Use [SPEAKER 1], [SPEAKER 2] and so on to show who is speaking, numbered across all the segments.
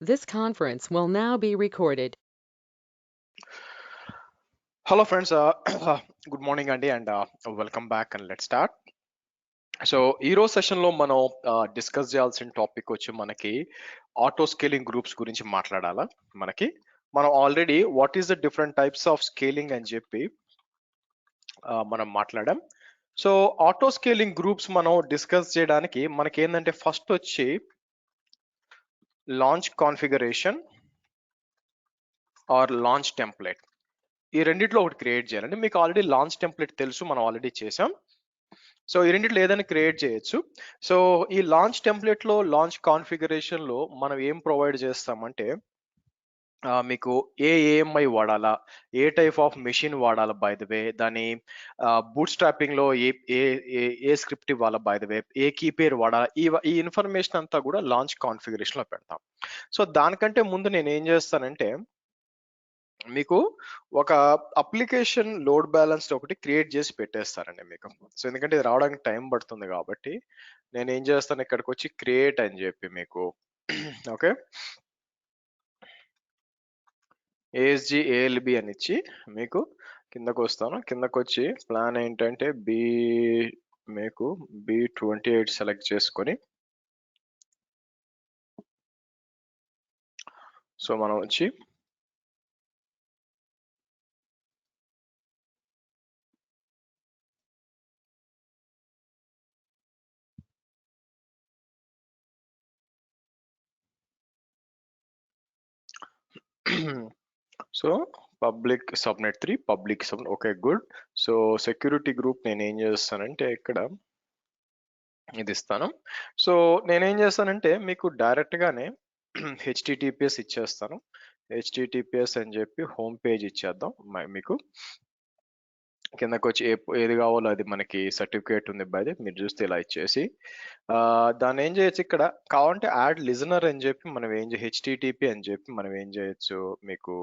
[SPEAKER 1] This conference will now be recorded.
[SPEAKER 2] Hello friends, good morning Andy and welcome back and let's start. So ఈ రోజు session లో మనం discuss చేయాల్సిన topic వచ్చి మనకి ఆటో స్కేలింగ్ గ్రూప్స్ గురించి మాట్లాడాలా. మనం already what is the different types of scaling అని చెప్పి మనం మాట్లాడాం. సో ఆటో స్కేలింగ్ గ్రూప్స్ మనం డిస్కస్ చేయడానికి మనకి ఏంటంటే ఫస్ట్ వచ్చి launch configuration or launch template, ఈ రెండిట్లో ఒకటి క్రియేట్ చేయాలండి. మీకు ఆల్రెడీ లాంచ్ టెంప్లెట్ తెలుసు, మనం ఆల్రెడీ చేసాం. సో ఈ రెండిట్లో ఏదైనా క్రియేట్ చేయొచ్చు. సో ఈ లాంచ్ టెంప్లెట్ లో లాంచ్ కాన్ఫిగరేషన్ లో మనం ఏం ప్రొవైడ్ చేస్తామంటే మీకు ఏఎంఐ వాడాలా, ఏ టైప్ ఆఫ్ మెషిన్ వాడాలా, బై ద వే దాని బూట్ స్ట్రాపింగ్ లో ఏ ఏ ఏ స్క్రిప్ట్ ఇవ్వాలా, బై ద వే ఏ కీ పేరు వాడాలా, ఈ ఇన్ఫర్మేషన్ అంతా కూడా లాంచ్ కాన్ఫిగరేషన్ లో పెడతాం. సో దానికంటే ముందు నేను ఏం చేస్తానంటే మీకు ఒక అప్లికేషన్ లోడ్ బ్యాలెన్స్ ఒకటి క్రియేట్ చేసి పెట్టేస్తానండి మీకు. సో ఎందుకంటే ఇది రావడానికి టైం పడుతుంది కాబట్టి నేను ఏం చేస్తాను, ఇక్కడికి వచ్చి క్రియేట్ అని చెప్పి మీకు ఓకే ఏఎస్జి ఏఎల్బి అని ఇచ్చి మీకు కిందకు వస్తాను. కిందకు వచ్చి ప్లాన్ ఏంటంటే మీకు B28 సెలెక్ట్ చేసుకొని సో మనం వచ్చి so public subnet 3 public sub, okay good. So security group నేను ఏం చేస్తానంటే ఇక్కడ ఇది ఇస్తాను. సో నేనేం చేస్తానంటే మీకు డైరెక్ట్ గానే హెచ్టిటిపిఎస్ ఇచ్చేస్తాను. హెచ్టిటిపిఎస్ అని చెప్పి హోమ్ పేజ్ ఇచ్చేద్దాం. మీకు కిందకు వచ్చి ఏది కావాలో అది మనకి సర్టిఫికేట్ ఉంది బై మీరు చూస్తే ఇలా ఇచ్చేసి దాన్ని ఏం చేయొచ్చు, ఇక్కడ కావాలంటే యాడ్ లిజనర్ అని చెప్పి మనం ఏం హెచ్టిటిపి అని చెప్పి మనం ఏం చేయొచ్చు, మీకు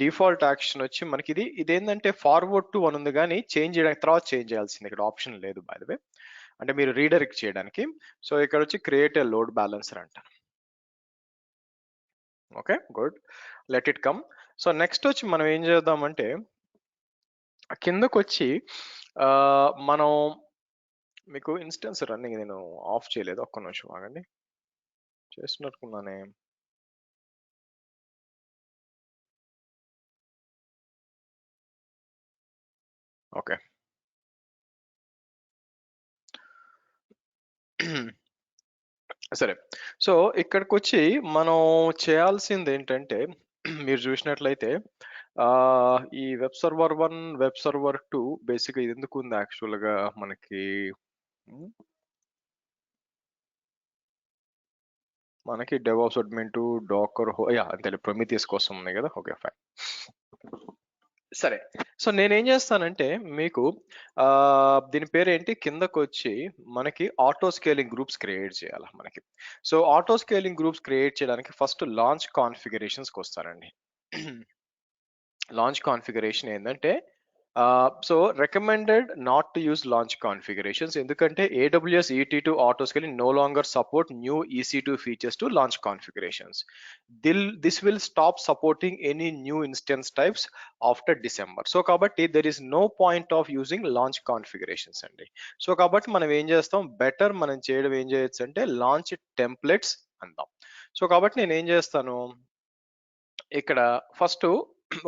[SPEAKER 2] డిఫాల్ట్ యాక్షన్ వచ్చి మనకి ఇదేంటంటే ఫార్వర్డ్ టు అని ఉంది, కానీ చేంజ్ చేయడానికి తర్వాత చేంజ్ చేయాల్సింది, ఇక్కడ ఆప్షన్ లేదు బై ద వే, అంటే మీరు రీడైరెక్ట్ చేయడానికి. సో ఇక్కడ వచ్చి క్రియేట్ ఏ లోడ్ బ్యాలెన్సర్ అంటారు. Okay good, let it come. So next వచ్చి మనం ఏం చేద్దామంటే కిందకు వచ్చి మనం మీకు ఇన్స్టెన్స్ రన్నింగ్ నేను ఆఫ్ చేయలేదు, ఒక్క నిమిషం ఆగండి, చేస్తున్నట్టుకున్నానే. ఓకే సరే. సో ఇక్కడికి వచ్చి మనం చేయాల్సింది ఏంటంటే మీరు చూసినట్లయితే ఈ వెబ్ సర్వర్ 1 వెబ్ సర్వర్ 2 బేసిక్గా ఇది ఎందుకు ఉంది యాక్చువల్గా మనకి డెవాప్స్ అడ్మిన్ టు డాకర్ అంతే ప్రొమిథియస్ కోసం ఉన్నాయి కదా. ఓకే ఫైన్, సరే. సో నేనేం చేస్తానంటే మీకు దీని పేరు ఏంటి, కిందకు వచ్చి మనకి ఆటో స్కేలింగ్ గ్రూప్స్ క్రియేట్ చేయాలి మనకి. So auto scaling groups create చేయడానికి ఫస్ట్ లాంచ్ కాన్ఫిగరేషన్స్కి వస్తారండి. లాంచ్ కాన్ఫిగరేషన్ ఏంటంటే so recommended not to use launch configurations, ఎందుకంటే AWS ET2 auto scaling no longer support new EC2 features to launch configurations. This will stop supporting any new instance types after December. So కాబట్టి there is no point of using launch configurations అండి. So కాబట్టి మనం ఏం చేస్తాం, better మనం చేయడం ఏం చేయొచ్చు అంటే లాంచ్ టెంప్లెట్స్ అందాం. సో కాబట్టి నేను ఏం చేస్తాను, ఇక్కడ ఫస్ట్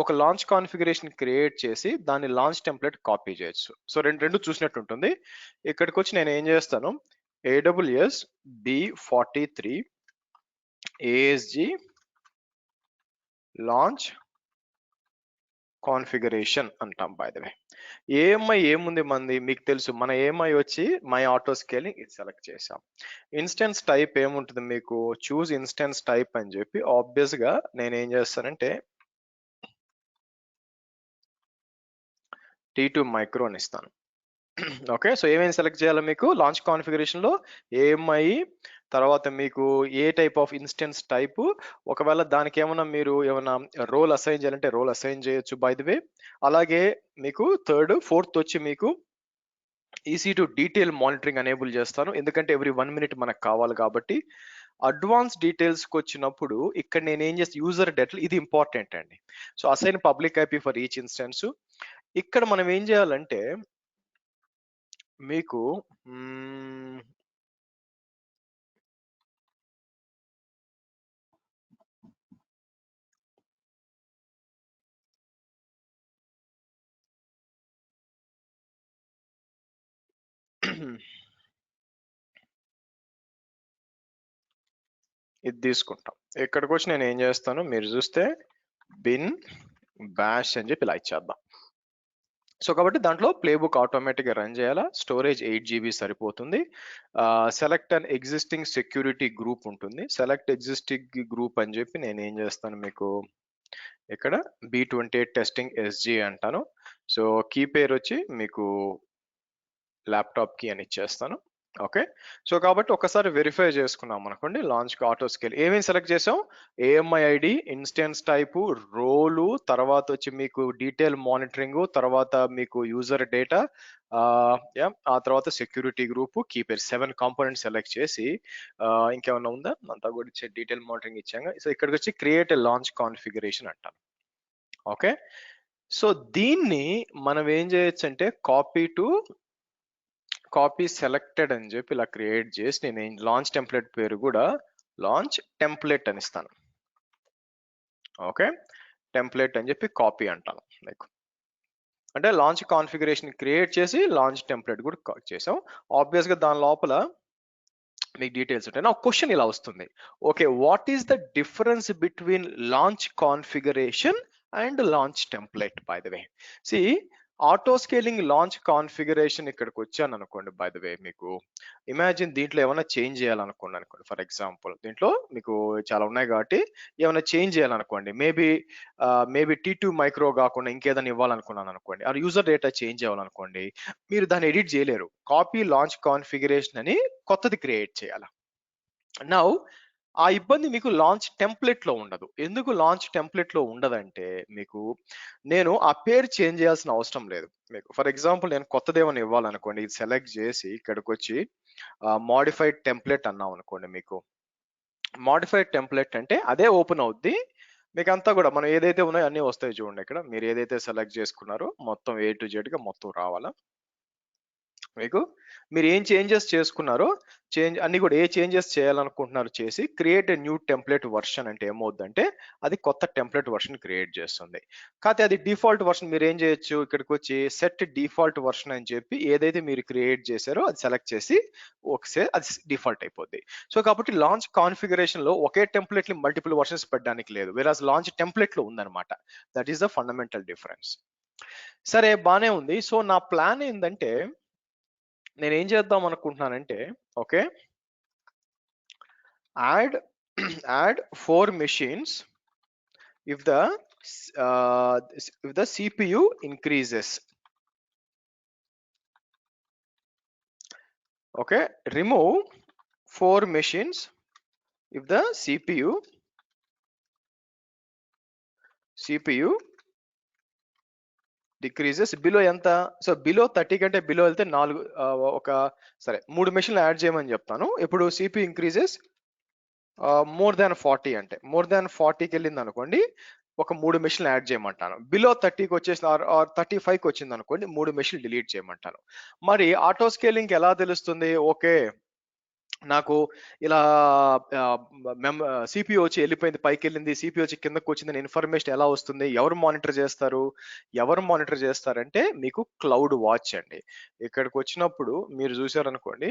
[SPEAKER 2] ఒక లాంచ్ కాన్ఫిగరేషన్ క్రియేట్ చేసి దాన్ని లాంచ్ టెంప్లెట్ కాపీ చేయొచ్చు. సో రెండు చూసినట్టు ఉంటుంది. ఇక్కడికి వచ్చి నేను ఏం చేస్తాను, AWS B43 ASG launch configuration అంటాం. బై ద వే ఏఎంఐ ఏముంది మంది మీకు తెలుసు, మన ఏఎంఐ వచ్చి మై ఆటో స్కేలింగ్ ఇది సెలెక్ట్ చేసాం. ఇన్స్టెన్స్ టైప్ ఏముంటుంది మీకు, చూస్ ఇన్స్టెన్స్ టైప్ అని చెప్పి ఆబ్వియస్ గా నేను ఏం చేస్తానంటే T2 మైక్రో అని ఇస్తాను. ఓకే, సో ఏమేమి సెలెక్ట్ చేయాలి మీకు లాంచ్ కాన్ఫిగరేషన్ లో, ఏఎంఐ, తర్వాత మీకు ఏ టైప్ ఆఫ్ ఇన్స్టెన్స్ టైప్, ఒకవేళ దానికి మీరు ఏమైనా రోల్ అసైన్ చేయాలంటే రోల్ అసైన్ చేయొచ్చు బై ది వే. అలాగే మీకు ఫోర్త్ వచ్చి మీకు EC2 డీటెయిల్ మానిటరింగ్ అనేబుల్ చేస్తాను, ఎందుకంటే ఎవ్రీ 1 minute మనకు కావాలి కాబట్టి. అడ్వాన్స్ డీటెయిల్స్కి వచ్చినప్పుడు ఇక్కడ నేను ఏం చేస్తే యూజర్ డేటా ఇది ఇంపార్టెంట్ అండి. So assign public IP for each instance. ఇక్కడ మనం ఏం చేయాలంటే మీకు ఇది తీసుకుంటాం. ఇక్కడికి వచ్చి నేను ఏం చేస్తాను మీరు చూస్తే బిన్ బ్యాష్ అని చెప్పి ఇలా ఇచ్చేద్దాం. సో కాబట్టి దాంట్లో ప్లేబుక్ ఆటోమేటిక్గా రన్ చేయాలా. స్టోరేజ్ 8 GB సరిపోతుంది. సెలెక్ట్ అన్ ఎగ్జిస్టింగ్ సెక్యూరిటీ గ్రూప్ ఉంటుంది. సెలెక్ట్ ఎగ్జిస్టింగ్ గ్రూప్ అని చెప్పి నేను ఏం చేస్తాను మీకు ఇక్కడ B28 టెస్టింగ్ SG అంటాను. సో కీ పేరు వచ్చి మీకు ల్యాప్టాప్ కి అని ఇచ్చేస్తాను. ఓకే. సో కాబట్టి ఒకసారి వెరిఫై చేసుకున్నాం అనుకోండి లాంచ్ ఆటో స్కేల్ ఏమేమి సెలెక్ట్ చేసాం AMI ఐడి, ఇన్స్టెన్స్ టైపు, రోలు, తర్వాత వచ్చి మీకు డీటెయిల్ మానిటరింగ్, తర్వాత మీకు యూజర్ డేటా, ఆ తర్వాత సెక్యూరిటీ గ్రూప్, కీ పేరు 7 కాంపోనెంట్స్ సెలెక్ట్ చేసి ఇంకేమన్నా ఉందా అంతా కూడా ఇచ్చే డీటెయిల్ మానిటరింగ్ ఇచ్చాక సో ఇక్కడికి వచ్చి క్రియేట్ ఎ లాంచ్ కాన్ఫిగరేషన్ అంటాం. ఓకే. సో దీన్ని మనం ఏం చేయొచ్చు అంటే కాపీ సెలెక్టెడ్ అని చెప్పి ఇలా క్రియేట్ చేసి నేను లాంచ్ టెంప్లెట్ పేరు కూడా లాంచ్ టెంప్లెట్ అని ఇస్తాను. ఓకే. టెంప్లెట్ అని చెప్పి కాపీ అంటాను. లైక్ అంటే లాంచ్ కాన్ఫిగరేషన్ క్రియేట్ చేసి లాంచ్ టెంప్లెట్ కూడా చేసాం. ఆబ్వియస్ గా దాని లోపల మీకు డీటెయిల్స్ ఉంటాయి. నా క్వశ్చన్ ఇలా వస్తుంది. Okay, what is the difference between launch configuration and launch template by the way? See auto scaling launch configuration ఇక్కడికి వచ్చాను అనుకోండి, బై ద వే మీకు ఇమాజిన్ దీంట్లో ఏమైనా చేంజ్ చేయాలనుకోండి అనుకోండి. ఫర్ ఎగ్జాంపుల్ దీంట్లో మీకు చాలా ఉన్నాయి కాబట్టి ఏమైనా చేంజ్ చేయాలనుకోండి, మేబీ T2 మైక్రో కాకుండా ఇంకేదైనా ఇవ్వాలనుకున్నాను అనుకోండి, ఆ యూజర్ డేటా చేంజ్ అవ్వాలనుకోండి, మీరు దాన్ని ఎడిట్ చేయలేరు. కాపీ లాంచ్ కాన్ఫిగరేషన్ అని కొత్తది క్రియేట్ చేయాలి. నౌ ఆ ఇబ్బంది మీకు లాంచ్ టెంప్లెట్ లో ఉండదు. ఎందుకు లాంచ్ టెంప్లెట్ లో ఉండదంటే మీకు నేను ఆ పేరు చేంజ్ చేయాల్సిన అవసరం లేదు. మీకు ఫర్ ఎగ్జాంపుల్ నేను కొత్తదేమని ఇవ్వాలనుకోండి, ఇది సెలెక్ట్ చేసి ఇక్కడికి వచ్చి మాడిఫైడ్ టెంప్లెట్ అన్నాం అనుకోండి, మీకు మాడిఫైడ్ టెంప్లెట్ అంటే అదే ఓపెన్ అవుద్ది. మీకు అంతా కూడా మనం ఏదైతే ఉన్నాయో అన్నీ వస్తాయి చూడండి. ఇక్కడ మీరు ఏదైతే సెలెక్ట్ చేసుకున్నారో మొత్తం A to Z గా మొత్తం రావాలా. మీకు మీరు ఏం చేంజెస్ చేసుకున్నారో అన్ని కూడా ఏ చేంజెస్ చేయాలనుకుంటున్నారో చేసి create a new template version అంటే ఏమవుద్దంటే అది కొత్త టెంప్లెట్ వర్షన్ క్రియేట్ చేస్తుంది. కాకపోతే అది డిఫాల్ట్ వర్షన్ మీరు ఏం చేయొచ్చు, ఇక్కడికి వచ్చి సెట్ డిఫాల్ట్ వర్షన్ అని చెప్పి ఏదైతే మీరు క్రియేట్ చేశారో అది సెలెక్ట్ చేసి ఒకసారి అది డిఫాల్ట్ అయిపోద్ది. సో కాబట్టి లాంచ్ కాన్ఫిగరేషన్ లో ఒకే టెంప్లెట్ ని మల్టిపుల్ వర్షన్స్ పెట్టడానికి లేదు, వేరాజ్ లాంచ్ టెంప్లెట్ లో ఉందన్నమాట. That is the fundamental difference. సరే బానే ఉంది. సో నా ప్లాన్ ఏంటంటే నేను ఏం చేద్దాం అనుకుంటున్నానంటే okay, add add 4 machines if the CPU increases. Okay, remove 4 machines if the CPU decreases below ఎంత, సో బిలో 30 కంటే బిలో వెళ్తే 4 ఒక సరే 3 మెషిన్లు యాడ్ చేయమని చెప్తాను. ఇప్పుడు CPU ఇంక్రీజెస్ మోర్ దాన్ 40 అంటే మోర్ దాన్ 40కి వెళ్ళింది అనుకోండి, ఒక 3 మెషిన్లు యాడ్ చేయమంటాను. బిలో 30కి వచ్చేసి 35కి వచ్చింది అనుకోండి, 3 మెషిన్లు డిలీట్ చేయమంటాను. మరి ఆటో స్కేలింగ్ ఎలా తెలుస్తుంది? ఓకే నాకు ఇలా సిపియు వచ్చి వెళ్ళిపోయింది, పైకి వెళ్ళింది, సిపియు వచ్చి కిందకు వచ్చిందని ఇన్ఫర్మేషన్ ఎలా వస్తుంది? ఎవరు మానిటర్ చేస్తారంటే మీకు క్లౌడ్ వాచ్ అండి. ఇక్కడికి వచ్చినప్పుడు మీరు చూసారనుకోండి,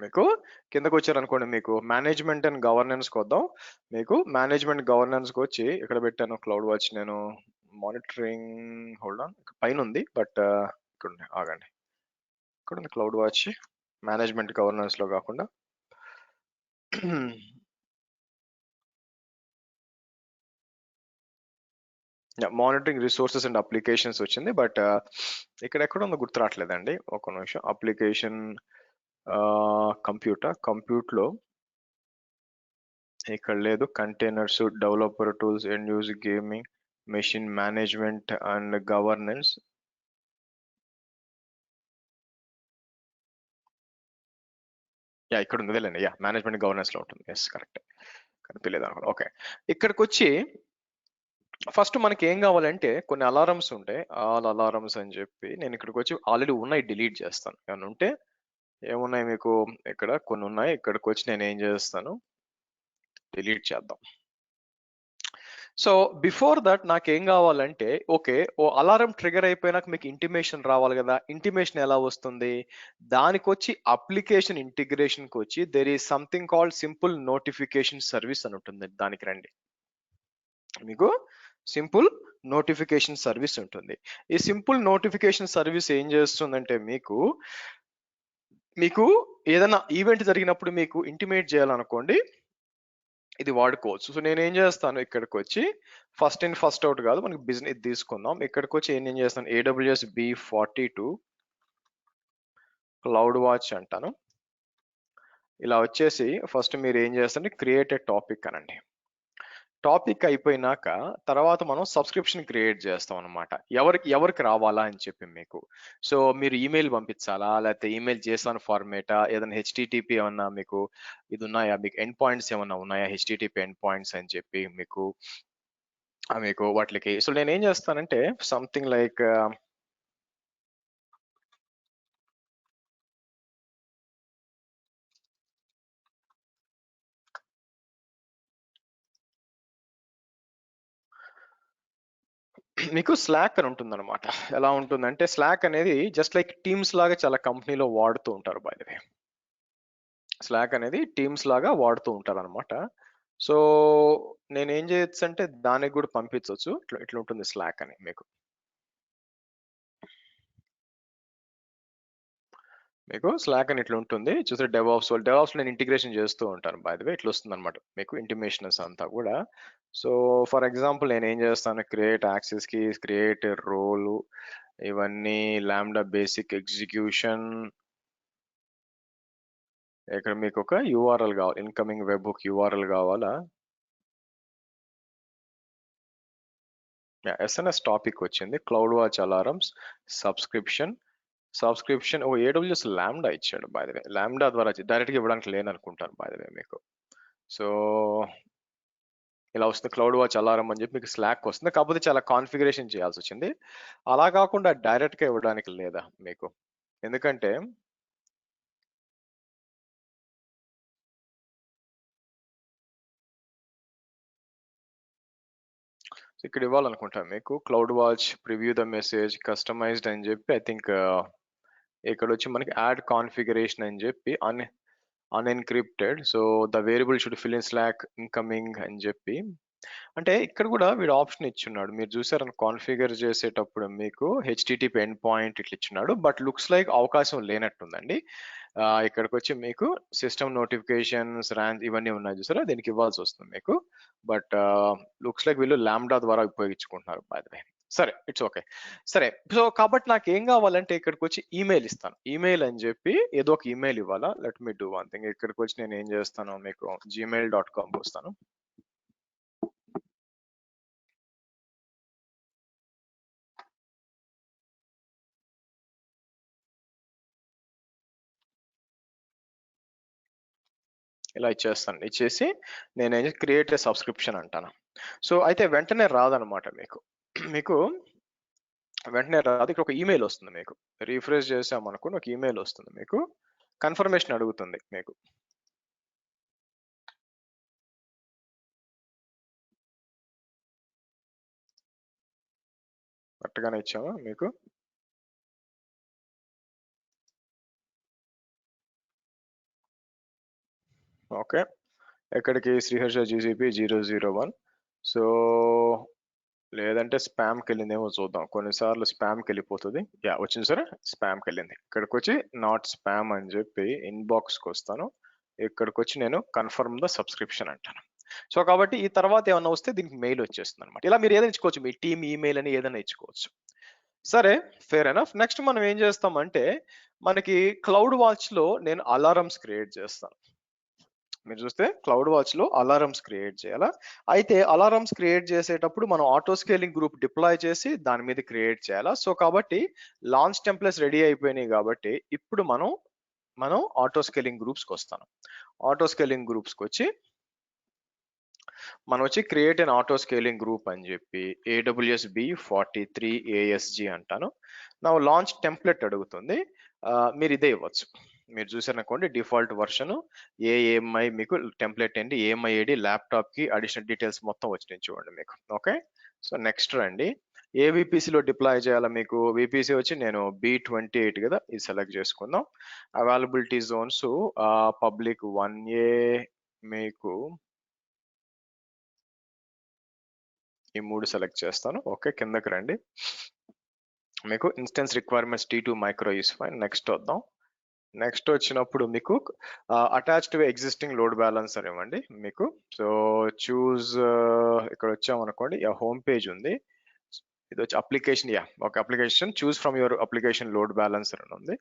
[SPEAKER 2] మీకు కిందకు వచ్చారనుకోండి, మీకు మేనేజ్మెంట్ అండ్ గవర్నెన్స్ వద్దాం. మీకు మేనేజ్మెంట్ గవర్నెన్స్ వచ్చి ఇక్కడ పెట్టాను క్లౌడ్ వాచ్. నేను మానిటరింగ్ హోల్డ్ ఆన్ పైన ఉంది, బట్ ఇక్కడ ఆగండి, ఇక్కడ ఉంది క్లౌడ్ వాచ్ మేనేజ్మెంట్ గవర్నెన్స్ లో కాకుండా. మానిటరింగ్ రిసోర్సెస్ అండ్ అప్లికేషన్స్ వచ్చింది, బట్ ఇక్కడ ఎక్కడ ఉందో గుర్తు రావట్లేదండి. ఒక నిమిషం. అప్లికేషన్ కంప్యూట్ లో ఇక్కడ లేదు. Containers, developer tools, end use gaming, machine management and governance. ఇక్కడ ఉంది యా మేనేజ్మెంట్ గవర్నెన్స్ లో ఉంటుంది. ఎస్ కరెక్ట్, కనిపించలేదు అనుకో. ఓకే, ఇక్కడికి వచ్చి ఫస్ట్ మనకి ఏం కావాలంటే కొన్ని అలారమ్స్ ఉంటాయి, ఆల్ అలారమ్స్ అని చెప్పి నేను ఇక్కడికి వచ్చి ఆల్రెడీ ఉన్నాయి డిలీట్ చేస్తాను. ఏమైనా ఉంటే ఏమున్నాయి మీకు ఇక్కడ కొన్ని ఉన్నాయి, ఇక్కడికి వచ్చి నేను ఏం చేస్తాను డిలీట్ చేద్దాం. సో బిఫోర్ దట్ నాకేం కావాలంటే ఓకే, ఓ అలారం ట్రిగర్ అయిపోయినాక మీకు ఇంటిమేషన్ రావాలి కదా. ఇంటిమేషన్ ఎలా వస్తుంది, దానికి వచ్చి అప్లికేషన్ ఇంటిగ్రేషన్కి వచ్చి there is something called simple notification service అని ఉంటుంది. దానికి రండి, మీకు సింపుల్ నోటిఫికేషన్ సర్వీస్ ఉంటుంది. ఈ సింపుల్ నోటిఫికేషన్ సర్వీస్ ఏం చేస్తుందంటే మీకు ఏదైనా ఈవెంట్ జరిగినప్పుడు మీకు ఇంటిమేట్ చేయాలనుకోండి, ఇది వాడుకోవచ్చు. సో నేను ఏం చేస్తాను, ఇక్కడికి వచ్చి ఫస్ట్ ఇన్ ఫస్ట్ అవుట్ కాదు, మనకి బిజినెస్ ఇది తీసుకుందాం. ఇక్కడికి వచ్చి ఏం చేస్తాను, AWS B42 క్లౌడ్ వాచ్ అంటాను. ఇలా వచ్చేసి ఫస్ట్ మీరు ఏం చేస్తారంటే క్రియేట్ ఏ టాపిక్ అనండి. టాపిక్ అయిపోయినాక తర్వాత మనం సబ్స్క్రిప్షన్ క్రియేట్ చేస్తాం అనమాట, ఎవరికి రావాలా అని చెప్పి మీకు. సో మీరు ఈమెయిల్ పంపించాలా, లేకపోతే ఈమెయిల్ JSON ఫార్మేటా, ఏదైనా HTTP ఏమన్నా మీకు ఇది ఉన్నాయా, మీకు ఎండ్ పాయింట్స్ ఏమన్నా ఉన్నాయా, HTTP ఎండ్ పాయింట్స్ అని చెప్పి మీకు వాటికి. సో నేను ఏం చేస్తానంటే సంథింగ్ లైక్ మీకు స్లాక్ అని ఉంటుంది అనమాట. ఎలా ఉంటుందంటే స్లాక్ అనేది జస్ట్ లైక్ టీమ్స్ లాగా చాలా కంపెనీలో వాడుతూ ఉంటారు. బై ద వే స్లాక్ అనేది టీమ్స్ లాగా వాడుతూ ఉంటారు అనమాట. సో నేను ఏం చేయొచ్చు అంటే దానికి కూడా పంపించవచ్చు. ఇట్లా ఉంటుంది స్లాక్ అని మీకు స్లాక్ అని ఇట్లా ఉంటుంది చూస్తే. డెవాప్స్ నేను ఇంటిగ్రేషన్ చేస్తూ ఉంటాను. బై ద వే ఇట్లా వస్తుంది అనమాట మీకు ఇంటిమేషన్స్ అంతా కూడా. సో ఫర్ ఎగ్జాంపుల్ నేను ఏం చేస్తాను, క్రియేట్ యాక్సెస్ కి, క్రియేట్ రోల్, ఇవన్నీ లాంబ్డా బేసిక్ ఎగ్జిక్యూషన్. ఇక్కడ మీకు ఒక URL కావాలి, ఇన్కమింగ్ వెబ్ హుక్ URL కావాలా. SNS టాపిక్ వచ్చింది, cloud watch alarms subscription. AWS lambda ఇచ్చాడు. బై ద వే లాంబ్డా ద్వారా డైరెక్ట్గా ఇవ్వడానికి లేననుకుంటాను బై ద వే మీకు. సో ఇలా వస్తుంది క్లౌడ్ వాచ్ అలారం అని చెప్పి మీకు స్లాక్ వస్తుంది. కాకపోతే చాలా కాన్ఫిగరేషన్ చేయాల్సి వచ్చింది. అలా కాకుండా డైరెక్ట్గా ఇవ్వడానికి లేదా మీకు, ఎందుకంటే ఇక్కడ ఇవ్వాలనుకుంటాను మీకు cloud watch preview the message customized అని చెప్పి. ఐ థింక్ ఇక్కడ వచ్చి మనకి యాడ్ కాన్ఫిగరేషన్ అని చెప్పి unencrypted. So the variable should fill in slack incoming అని చెప్పి. అంటే ఇక్కడ కూడా వీడు ఆప్షన్ ఇచ్చున్నాడు, మీరు చూసారని కాన్ఫిగర్ చేసేటప్పుడు మీకు HTTP ఎండ్ పాయింట్ ఇట్లా ఇచ్చున్నాడు. బట్ లుక్స్ లైక్ అవకాశం లేనట్టుందండి. ఇక్కడికి వచ్చి మీకు సిస్టమ్ నోటిఫికేషన్స్ ర్యాన్ ఇవన్నీ ఉన్నాయి చూసారా, దీనికి ఇవ్వాల్సి వస్తుంది మీకు. బట్ లుక్స్ లైక్ వీళ్ళు లాంబ్డా ద్వారా ఉపయోగించుకుంటున్నారు బై ద వే. సరే ఇట్స్ ఓకే. సరే సో కాబట్టి నాకు ఏం కావాలంటే ఇక్కడికి వచ్చి ఈమెయిల్ ఇస్తాను. ఈమెయిల్ అని చెప్పి ఏదో ఒక ఈమెయిల్ ఇవ్వాలా. Let me do one thing, ఇక్కడికి వచ్చి నేను ఏం చేస్తాను మీకు gmail.com వస్తాను. ఇలా ఇచ్చేసి నేను క్రియేట్ ఏ సబ్స్క్రిప్షన్ అంటాను. సో అయితే వెంటనే రాదనమాట మీకు వెంటనే రాదు. ఇక్కడ ఒక ఈమెయిల్ వస్తుంది మీకు, రీఫ్రెష్ చేసామనుకుని ఒక ఈమెయిల్ వస్తుంది మీకు, కన్ఫర్మేషన్ అడుగుతుంది మీకు. కరెక్ట్గానే ఇచ్చామా మీకు. ఓకే, ఎక్కడికి శ్రీహర్ష GCP 001. సో లేదంటే స్పామ్కి వెళ్ళిందేమో చూద్దాం, కొన్నిసార్లు స్పామ్కి వెళ్ళిపోతుంది. యా వచ్చింది సరే, స్పామ్కి వెళ్ళింది. ఇక్కడికి వచ్చి నాట్ స్పామ్ అని చెప్పి ఇన్బాక్స్కి వస్తాను. ఇక్కడికి వచ్చి నేను కన్ఫర్మ్ ద సబ్స్క్రిప్షన్ అంటాను. సో కాబట్టి ఈ తర్వాత ఏమన్నా వస్తే దీనికి మెయిల్ వచ్చేస్తుంది అనమాట. ఇలా మీరు ఏదైనా ఇచ్చుకోవచ్చు, మీ టీమ్ ఈమెయిల్ అని ఏదైనా ఇచ్చుకోవచ్చు. సరే ఫేర్ ఎనఫ్. నెక్స్ట్ మనం ఏం చేస్తామంటే మనకి క్లౌడ్ వాచ్ లో నేను అలారమ్స్ క్రియేట్ చేస్తాను. మీరు చూస్తే క్లౌడ్ వాచ్ లో అలారమ్స్ క్రియేట్ చేయాలా. అయితే అలారమ్స్ క్రియేట్ చేసేటప్పుడు మనం ఆటో స్కేలింగ్ గ్రూప్ డిప్లాయ్ చేసి దాని మీద క్రియేట్ చేయాలా. సో కాబట్టి లాంచ్ టెంప్లెట్స్ రెడీ అయిపోయినాయి కాబట్టి ఇప్పుడు మనం మనం ఆటో స్కేలింగ్ గ్రూప్స్కి వస్తాను. ఆటో స్కేలింగ్ గ్రూప్స్కి వచ్చి మనం వచ్చి create an auto scaling group అని చెప్పి AWS B43 ASG అంటాను. నా లాంచ్ టెంప్లెట్ అడుగుతుంది. మీరు ఇదే ఇవ్వచ్చు. మీరు చూసారనుకోండి డిఫాల్ట్ వర్షన్ ఏఎంఐ మీకు టెంప్లెట్ ఏంటి, ఏఎంఐ ఐడి, ల్యాప్టాప్కి అడిషనల్ డీటెయిల్స్ మొత్తం వచ్చినాయి చూడండి మీకు. ఓకే, సో నెక్స్ట్ రండి. ఏ VPCలో డిప్లాయ్ చేయాలా మీకు? VPC వచ్చి నేను B28 కదా, ఇది సెలెక్ట్ చేసుకుందాం. అవైలబిలిటీ జోన్స్ పబ్లిక్ 1A మీకు ఈ 3 సెలెక్ట్ చేస్తాను. ఓకే, కిందకి రండి. మీకు instance requirements T2 micro is fine. Next వద్దాం. నెక్స్ట్ వచ్చినప్పుడు మీకు అటాచ్డ్ ఎగ్జిస్టింగ్ లోడ్ బ్యాలెన్సర్ ఇవ్వండి మీకు. సో చూజ్ ఇక్కడ వచ్చామనుకోండి, హోమ్ పేజ్ ఉంది. ఇది వచ్చి అప్లికేషన్, ఒక application choose from your application load balancer అని ఉంది.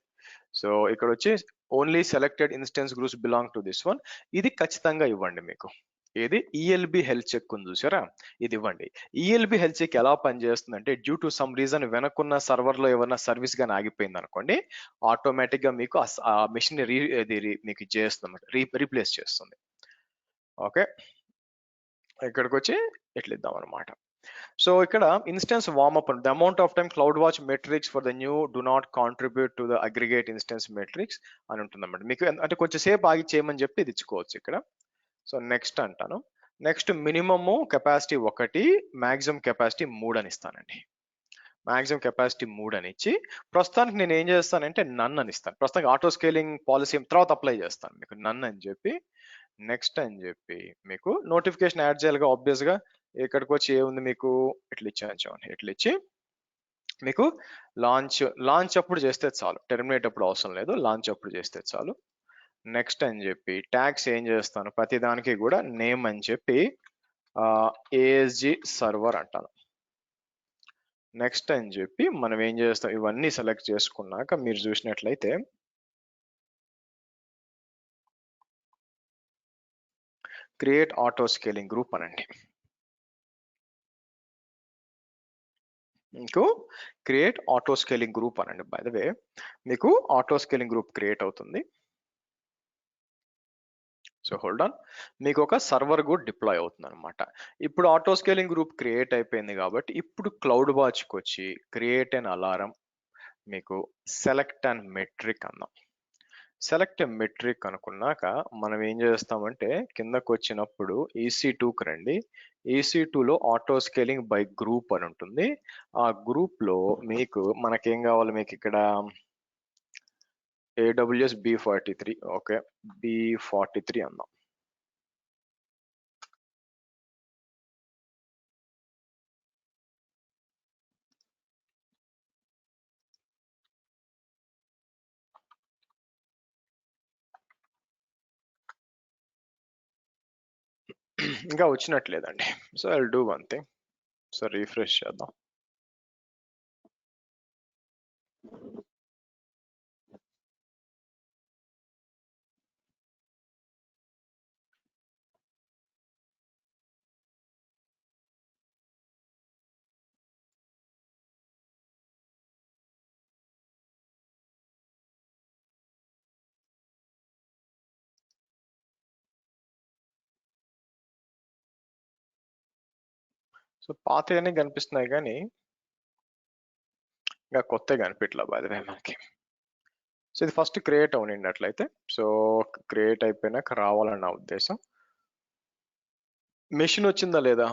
[SPEAKER 2] సో ఇక్కడ వచ్చి only selected instance groups belong to this one. ఇది ఖచ్చితంగా ఇవ్వండి మీకు. ఏది ELB హెల్త్ చెక్ ఉంది చూసారా, ఇది ఇవ్వండి. ELB హెల్త్ చెక్ ఎలా పనిచేస్తుందంటే, డ్యూ టు సమ్ రీజన్ వెనకున్న సర్వర్ లో ఏమైనా సర్వీస్ గానీ ఆగిపోయింది అనుకోండి, ఆటోమేటిక్ గా మీకు ఆ మెషిన్ మీకు చేస్తుంది, రీప్లేస్ చేస్తుంది. ఓకే, ఇక్కడికి వచ్చి ఇట్లా ఇద్దాం అనమాట. సో ఇక్కడ instance warmup, the amount of time cloud watch metrics for the new do not contribute to the aggregate instance metrics అని ఉంటుందన్నమాట. మీకు అంటే కొంచెం సేపు ఆగి చేయమని చెప్పి ఇది ఇచ్చుకోవచ్చు ఇక్కడ. సో నెక్స్ట్ అంటాను. Next minimum capacity 1, maximum capacity 3 అని ఇస్తానండి. మాక్సిమం కెపాసిటీ 3 అని ఇచ్చి ప్రస్తుతానికి నేను ఏం చేస్తానంటే నన్ అని ఇస్తాను. ప్రస్తుతానికి ఆటో స్కేలింగ్ పాలసీ తర్వాత అప్లై చేస్తాను మీకు. నన్ అని చెప్పి నెక్స్ట్ అని చెప్పి మీకు నోటిఫికేషన్ యాడ్ చేయాలిగా ఆబ్వియస్ గా. ఇక్కడికి వచ్చి ఏముంది మీకు, ఇట్లా ఇచ్చాను చూడండి. ఇట్లా ఇచ్చి మీకు లాంచ్ అప్పుడు చేస్తే చాలు, టెర్మినేట్ అప్పుడు అవసరం లేదు, లాంచ్ అప్పుడు చేస్తే చాలు. నెక్స్ట్ అని చెప్పి ట్యాగ్స్ ఏం చేస్తాను, ప్రతి దానికి కూడా నేమ్ అని చెప్పి ASG సర్వర్ అంటాను. నెక్స్ట్ అని చెప్పి మనం ఏం చేస్తాం, ఇవన్నీ సెలెక్ట్ చేసుకున్నాక మీరు చూసినట్లయితే క్రియేట్ ఆటో స్కేలింగ్ గ్రూప్ అనండి. మీకు క్రియేట్ ఆటో స్కేలింగ్ గ్రూప్ అనండి. బై ద వే మీకు ఆటో స్కేలింగ్ గ్రూప్ క్రియేట్ అవుతుంది. సో హోల్డ్ ఆన్, మీకు ఒక సర్వర్ కూడా డిప్లాయ్ అవుతుంది అనమాట. ఇప్పుడు ఆటో స్కేలింగ్ గ్రూప్ క్రియేట్ అయిపోయింది కాబట్టి ఇప్పుడు క్లౌడ్ వాచ్కి వచ్చి క్రియేట్ అన్ అలారం, మీకు సెలెక్ట్ అండ్ మెట్రిక్ అందాం. సెలెక్ట్ మెట్రిక్ అనుకున్నాక మనం ఏం చేస్తామంటే కిందకు వచ్చినప్పుడు EC2కి రండి. EC2లో ఆటో స్కేలింగ్ బై గ్రూప్ అని ఉంటుంది. ఆ గ్రూప్ లో మీకు మనకేం కావాలి, మీకు ఇక్కడ AWS B43. ఓకే, B43 అందాం. ఇంకా వచ్చినట్లేదండి. So I will do one thing. So refresh చేద్దాం. సో పాతవన్నీ కనిపిస్తున్నాయి కానీ ఇంకా కొత్త కనిపించలే బై ద వే మనకి. సో ఇది ఫస్ట్ క్రియేట్ అవునినట్లయితే, సో క్రియేట్ అయిపోయినాక రావాలని నా ఉద్దేశం. మెషిన్ వచ్చిందా లేదా?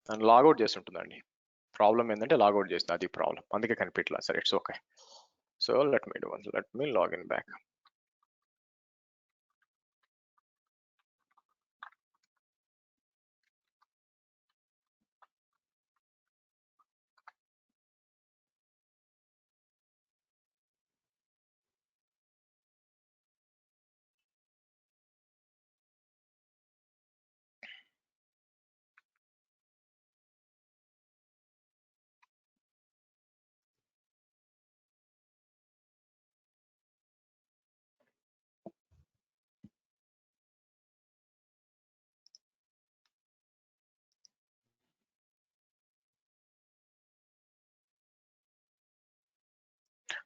[SPEAKER 2] నన్ను లాగౌట్ చేసి ఉంటుందండి. ప్రాబ్లం ఏంటంటే లాగౌట్ చేస్తుంది, అది ప్రాబ్లం, అందుకే కనిపించలే. సరే, it's okay. So let me login back.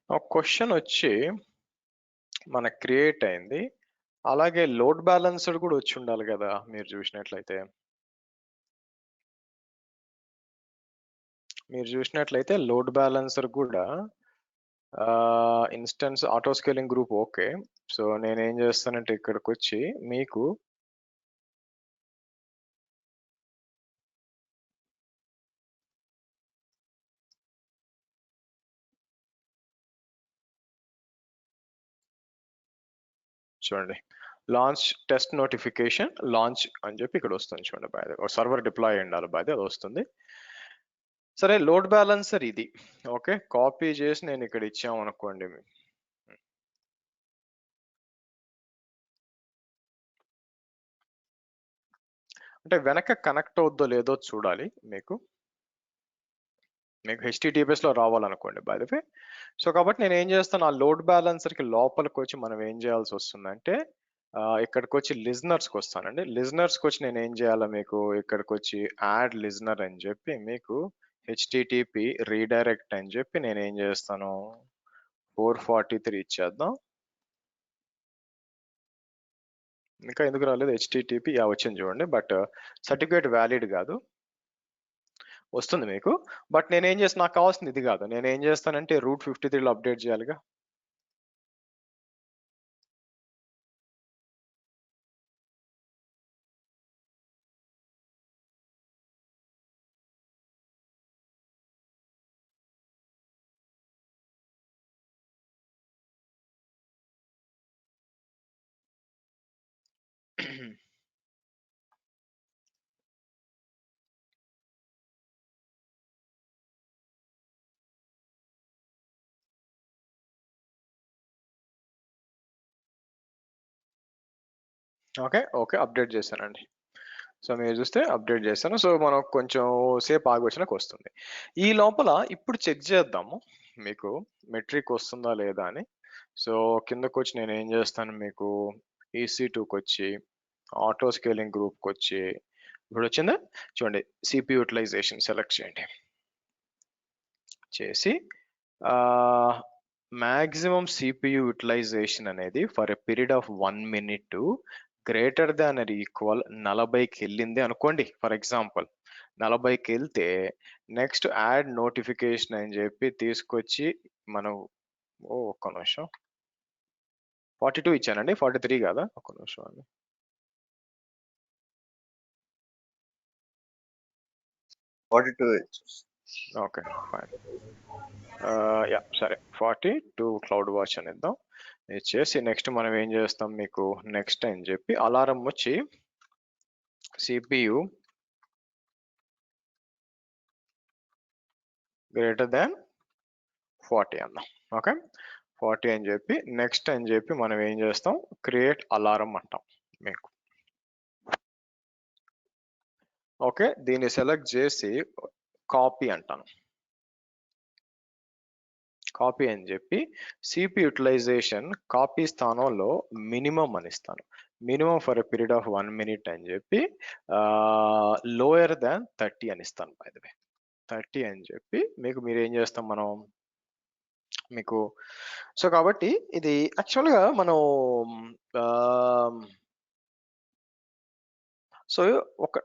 [SPEAKER 2] ఒక క్వశ్చన్ వచ్చి మనకు క్రియేట్ అయింది. అలాగే లోడ్ బ్యాలెన్సర్ కూడా వచ్చి ఉండాలి కదా మీరు చూసినట్లయితే. లోడ్ బ్యాలెన్సర్ కూడా instance auto scaling group okay. So నేనేం చేస్తానంటే ఇక్కడికి వచ్చి మీకు చూడండి, లాంచ్ టెస్ట్ నోటిఫికేషన్ లాంచ్ అని చెప్పి ఇక్కడ వస్తుంది చూడండి. బై సర్వర్ డిప్లాయ్ ఉండాలి, బై అది వస్తుంది. సరే, లోడ్ బ్యాలెన్సర్ ఇది ఓకే. కాపీ చేసి నేను ఇక్కడ ఇచ్చాము అనుకోండి. అంటే వెనక కనెక్ట్ అవుద్దో లేదో చూడాలి. మీకు HTTPS లో రావాలనుకోండి బై ద వే. సో కాబట్టి నేను ఏం చేస్తాను, ఆ లోడ్ బ్యాలెన్సర్ కి లోపలికి వచ్చి మనం ఏం చేయాల్సి వస్తుందంటే ఇక్కడికి వచ్చి లిజనర్స్కి వస్తానండి. లిజనర్స్కి వచ్చి నేను ఏం చేయాలి, మీకు ఇక్కడికి వచ్చి యాడ్ లిజనర్ అని చెప్పి మీకు HTTP రీడైరెక్ట్ అని చెప్పి నేను ఏం చేస్తాను 443 ఇచ్చేద్దాం. ఇంకా ఎందుకు రాలేదు HTTP? వచ్చింది చూడండి, బట్ సర్టిఫికేట్ వ్యాలిడ్ కాదు. వస్తుంది మీకు, బట్ నేనేం చేస్తాను, నాకు కావాల్సింది ఇది కాదు. నేను ఏం చేస్తానంటే రూట్ 53లో అప్డేట్ చేయాలిగా. ఓకే ఓకే, అప్డేట్ చేశానండి. సో మీరు చూస్తే అప్డేట్ చేశాను. సో మనం కొంచెం సేపు ఆగొచ్చినాక వస్తుంది. ఈ లోపల ఇప్పుడు చెక్ చేద్దాము మీకు మెట్రిక్ వస్తుందా లేదా అని. సో కిందకు వచ్చి నేను ఏం చేస్తాను, మీకు EC2కి వచ్చి ఆటో స్కేలింగ్ గ్రూప్కి వచ్చి ఇప్పుడు వచ్చిందా చూడండి, CPU యూటిలైజేషన్ సెలెక్ట్ చేయండి. చేసి మాక్సిమం CPU యూటిలైజేషన్ అనేది for a period of 1 minute greater than or equal 40కి వెళ్ళింది అనుకోండి. ఫర్ ఎగ్జాంపుల్ 40కి వెళ్తే నెక్స్ట్ యాడ్ నోటిఫికేషన్ అని చెప్పి తీసుకొచ్చి మనం ఒక్క నిమిషం 42 ఇచ్చానండి, 43 కాదా, ఒక్క నిమిషం అండి. ఓకే ఫైన్, యా సరే 42 క్లౌడ్ వాచ్ అని ఇద్దాం. ఇచ్చేసి నెక్స్ట్ మనం ఏం చేస్తాం, మీకు నెక్స్ట్ అని చెప్పి అలారం వచ్చి CPU గ్రేటర్ దాన్ 40 అన్నాం. ఓకే 40 అని చెప్పి నెక్స్ట్ అని చెప్పి మనం ఏం చేస్తాం, క్రియేట్ అలారం అంటాం మీకు. ఓకే, దీన్ని సెలెక్ట్ చేసి కాపీ అంటాను. కాపీ అని చెప్పి CPU యూటిలైజేషన్ కాపీ స్థానంలో మినిమం అని ఇస్తాను. Minimum for a period of 1 minute అని చెప్పి లోయర్ దాన్ 30 అని ఇస్తాను. బై ద వే 30 అని చెప్పి మీకు మీరు ఏం చేస్తాం మనం మీకు. సో కాబట్టి ఇది యాక్చువల్గా మనం సో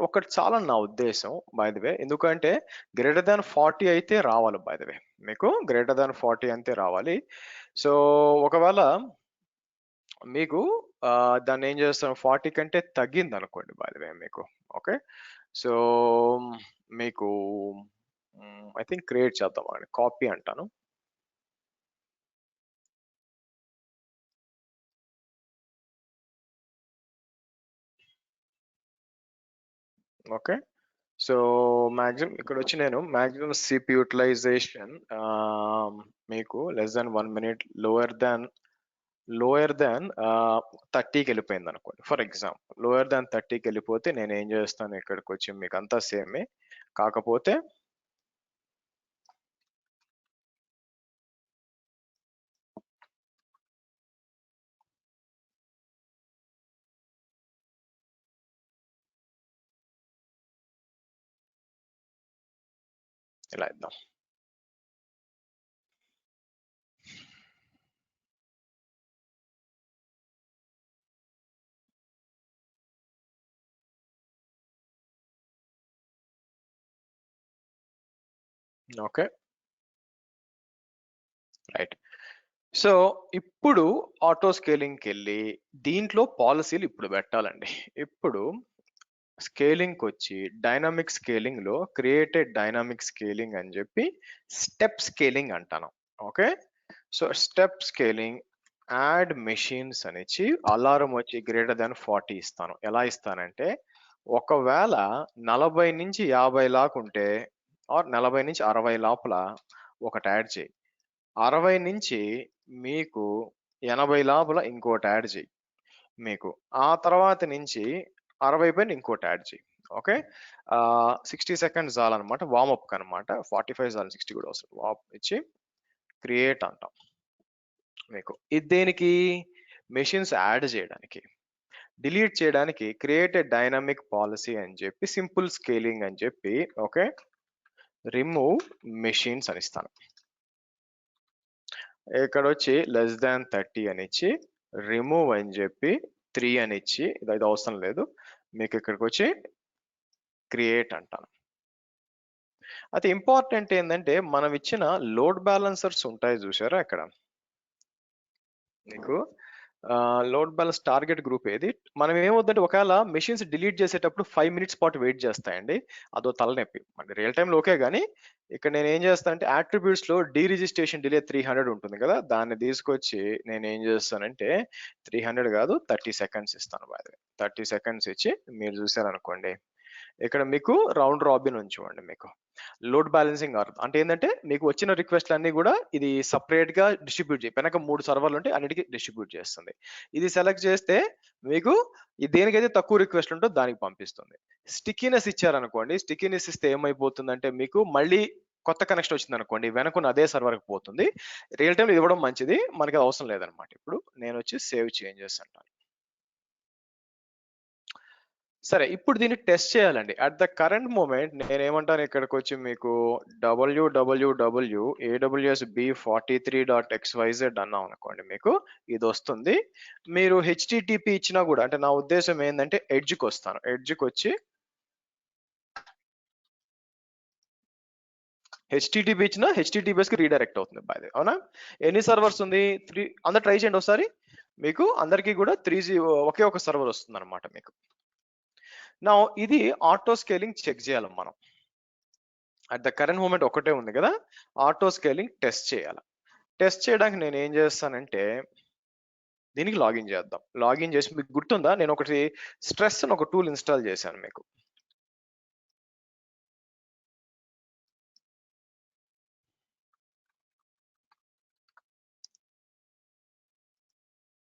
[SPEAKER 2] ఒకటి చాలా నా ఉద్దేశం బై ద వే, ఎందుకంటే గ్రేటర్ దాన్ 40 అయితే రావాలి. బై ద వే మీకు గ్రేటర్ దాన్ 40 అంతే రావాలి. సో ఒకవేళ మీకు దాన్ని ఏం చేస్తాం 40 కంటే తగ్గింది అనుకోండి బై ద వే మీకు. ఓకే సో మీకు ఐ థింక్ క్రియేట్ చేద్దాం అండి, కాపీ అంటాను. ఓకే సో మాక్సిమం ఇక్కడ వచ్చి నేను మాక్సిమం CPU యూటిలైజేషన్ మీకు less than 1 minute lower than 30కి వెళ్ళిపోయింది అనుకోండి. ఫర్ ఎగ్జాంపుల్ లోయర్ దాన్ 30కి వెళ్ళిపోతే నేను ఏం చేస్తాను, ఇక్కడికి వచ్చి మీకు అంతా సేమే, కాకపోతే ఇలా ఇద్దాం. Okay, right. సో ఇప్పుడు ఆటో స్కేలింగ్కి వెళ్ళి దీంట్లో పాలసీలు ఇప్పుడు పెట్టాలండి. ఇప్పుడు స్కేలింగ్కి వచ్చి డైనామిక్ స్కేలింగ్ లో క్రియేటెడ్ డైనామిక్ స్కేలింగ్ అని చెప్పి స్టెప్ స్కేలింగ్ అంటాను. Okay, so step scaling add machines అని ఇచ్చి అలారం వచ్చి గ్రేటర్ దాన్ 40 ఇస్తాను. ఎలా ఇస్తానంటే ఒకవేళ 40 నుంచి 50 లాకుంటే ఆర్ 40 నుంచి 60 లోపల ఒకటి యాడ్ చేయి, 60 నుంచి మీకు 80 లోపల ఇంకోటి యాడ్ చేయి, మీకు ఆ తర్వాత నుంచి 60 పైన ఇంకోటి యాడ్ చేయి. ఓకే, 60 సెకండ్స్ చాలన్నమాట వార్మప్ అనమాట. 45 చాలు, 60 కూడా అవసరం. వార్మ్ ఇచ్చి క్రియేట్ అంటాం. మీకు ఇది దేనికి? మెషిన్స్ యాడ్ చేయడానికి. డిలీట్ చేయడానికి క్రియేటెడ్ డైనామిక్ పాలసీ అని చెప్పి సింపుల్ స్కేలింగ్ అని చెప్పి ఓకే రిమూవ్ మెషిన్స్ అని ఇస్తాను. ఇక్కడ వచ్చి లెస్ దాన్ 30 అని ఇచ్చి రిమూవ్ అని చెప్పి 3 అని ఇచ్చి ఇది అవసరం లేదు, మీకు ఇక్కడికి వచ్చి క్రియేట్ అంటాను. అయితే ఇంపార్టెంట్ ఏంటంటే మనం ఇచ్చిన లోడ్ బ్యాలెన్సర్స్ ఉంటాయి చూసారా ఇక్కడ మీకు లోడ్ బ్యాలెన్స్ టార్గెట్ గ్రూప్ ఏది, మనం ఏమవుతుందంటే ఒకవేళ మెషిన్స్ డిలీట్ చేసేటప్పుడు 5 మినిట్స్ పాటు వెయిట్ చేస్తాయండి, అదో తలనొప్పి. అంటే రియల్ టైంలో ఓకే, కానీ ఇక్కడ నేను ఏం చేస్తాను అంటే అట్రిబ్యూట్స్ లో డీ రిజిస్ట్రేషన్ డిలే 300 ఉంటుంది కదా, దాన్ని తీసుకొచ్చి నేను ఏం చేస్తానంటే 300 కాదు 30 సెకండ్స్ ఇస్తాను. 30 సెకండ్స్ ఇచ్చి మీరు చూసారనుకోండి ఇక్కడ మీకు రౌండ్ రాబిన్ ఉంచుకోండి. మీకు లోడ్ బ్యాలెన్సింగ్ అంటే ఏంటంటే మీకు వచ్చిన రిక్వెస్ట్లు అన్ని కూడా ఇది సపరేట్ గా డిస్ట్రిబ్యూట్ చేయి, వెనక 3 సర్వర్లు ఉంటే అన్నిటికీ డిస్ట్రిబ్యూట్ చేస్తుంది. ఇది సెలెక్ట్ చేస్తే మీకు దేనికైతే తక్కువ రిక్వెస్ట్ ఉంటుందో దానికి పంపిస్తుంది. స్టికీనెస్ ఇచ్చారనుకోండి, స్టికీనెస్ ఇస్తే ఏమైపోతుందంటే మీకు మళ్ళీ కొత్త కనెక్షన్ వచ్చింది అనుకోండి వెనకున్న అదే సర్వర్కి పోతుంది. రియల్ టైం ఇవ్వడం మంచిది, మనకి అది అవసరం లేదనమాట. ఇప్పుడు నేను వచ్చి సేవ్ చేంజెస్ అంటాను. సరే, ఇప్పుడు దీన్ని టెస్ట్ చేయాలండి. అట్ ద కరెంట్ మూమెంట్ నేను ఏమంటాను ఇక్కడికి వచ్చి మీకు www AWS B43.xyz అన్నాం అనుకోండి, మీకు ఇది వస్తుంది. మీరు HTTP ఇచ్చినా కూడా, అంటే నా ఉద్దేశం ఏంటంటే ఎడ్జ్కి వస్తాను. ఎడ్జ్కి వచ్చి HTTP ఇచ్చినా HTTPS కి రీడైరెక్ట్ అవుతుంది. బాయ్, అవునా? ఎన్ని సర్వర్స్ ఉంది? 3. అందరు ట్రై చేయండి ఒకసారి, మీకు అందరికీ కూడా 3G ఒకే ఒక సర్వర్ వస్తుంది అనమాట మీకు. నా ఇది ఆటో స్కేలింగ్ చెక్ చేయాలి మనం. అట్ ద కరెంట్ మూమెంట్ ఒకటే ఉంది కదా, ఆటో స్కేలింగ్ టెస్ట్ చేయాలి. టెస్ట్ చేయడానికి నేను ఏం చేస్తానంటే దీనికి లాగిన్ చేద్దాం. లాగిన్ చేసి మీకు గుర్తుందా నేను ఒకటి స్ట్రెస్ అని ఒక టూల్ ఇన్స్టాల్ చేశాను మీకు.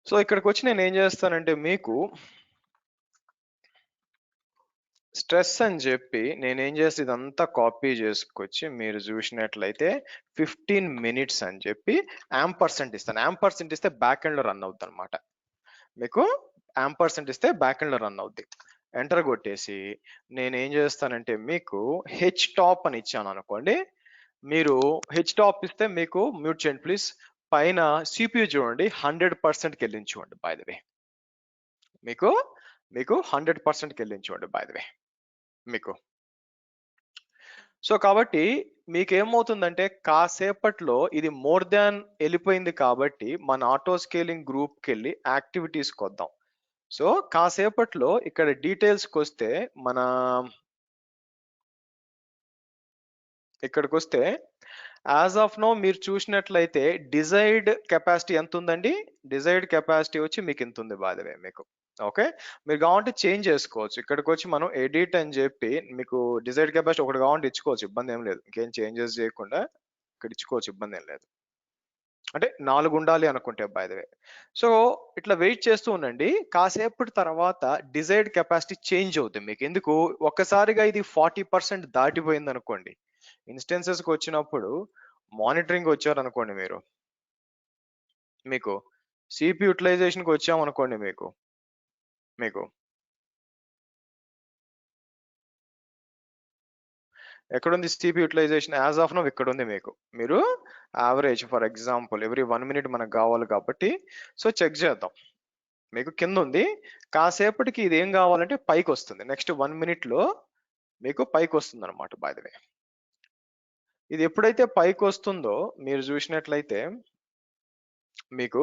[SPEAKER 2] సో ఇక్కడికి వచ్చి నేను ఏం చేస్తానంటే మీకు స్ట్రెస్ అని చెప్పి నేనేం చేస్తే ఇదంతా కాపీ చేసుకొచ్చి మీరు చూసినట్లయితే 15 మినిట్స్ అని చెప్పి యాంపర్సెంట్ ఇస్తాను. యాంపర్సెంట్ ఇస్తే బ్యాక్ ఎండ్ లో రన్ అవుద్ది అనమాట. మీకు యాంపర్సెంట్ ఇస్తే బ్యాక్ ఎండ్ లో రన్ అవుద్ది. ఎంటర్ కొట్టేసి నేను ఏం చేస్తానంటే మీకు హెచ్ టాప్ అని ఇచ్చాను అనుకోండి, మీరు హెచ్ టాప్ ఇస్తే మీకు మ్యూట్ చేయండి ప్లీజ్. పైన సిపియు చూడండి 100%కి వెళ్ళించుకోండి. బై ద వే మీకు మీకు 100%కి వెళ్ళించుకోండి బై ద వే మీకు. సో కాబట్టి మీకేమవుతుందంటే కాసేపట్లో ఇది మోర్ దాన్ వెళ్ళిపోయింది కాబట్టి మన ఆటో స్కేలింగ్ గ్రూప్కి వెళ్ళి యాక్టివిటీస్కి వద్దాం. సో కాసేపట్లో ఇక్కడ డీటెయిల్స్కి వస్తే మన ఇక్కడికి వస్తే యాజ్ ఆఫ్ నో మీరు చూసినట్లయితే డిజైర్డ్ కెపాసిటీ ఎంత ఉందండి? డిజైర్డ్ కెపాసిటీ వచ్చి మీకు ఇంత ఉంది బై ద వే మీకు. ఓకే, మీరు కావాలంటే చేంజ్ చేసుకోవచ్చు. ఇక్కడికి వచ్చి మనం ఎడిట్ అని చెప్పి మీకు డిజైర్డ్ కెపాసిటీ ఒకటి కావాలంటే ఇచ్చుకోవచ్చు, ఇబ్బంది ఏం లేదు. ఇంకేం చేంజెస్ చేయకుండా ఇక్కడ ఇచ్చుకోవచ్చు, ఇబ్బంది ఏం లేదు. అంటే 4 ఉండాలి అనుకుంటే బై ద వే. సో ఇట్లా వెయిట్ చేస్తూ ఉండండి. కాసేపటి తర్వాత డిజైర్డ్ కెపాసిటీ చేంజ్ అవుతుంది మీకు. ఎందుకు? ఒక్కసారిగా ఇది 40% దాటిపోయింది అనుకోండి, ఇన్స్టెన్సెస్కి వచ్చినప్పుడు మానిటరింగ్ వచ్చారనుకోండి మీరు, మీకు సిపి యూటిలైజేషన్కి వచ్చామనుకోండి మీకు మీకు ఎక్కడుంది CPU utilization? As of now ఇక్కడ ఉంది మీకు. మీరు average for example every 1 minute మనకు కావాలి కాబట్టి సో చెక్ చేద్దాం. మీకు కింద ఉంది, కాసేపటికి ఇది ఏం కావాలంటే పైకి వస్తుంది. నెక్స్ట్ 1 మినిట్ లో మీకు పైకి వస్తుంది అనమాట బై ద వే. ఇది ఎప్పుడైతే పైకి వస్తుందో మీరు చూసినట్లయితే మీకు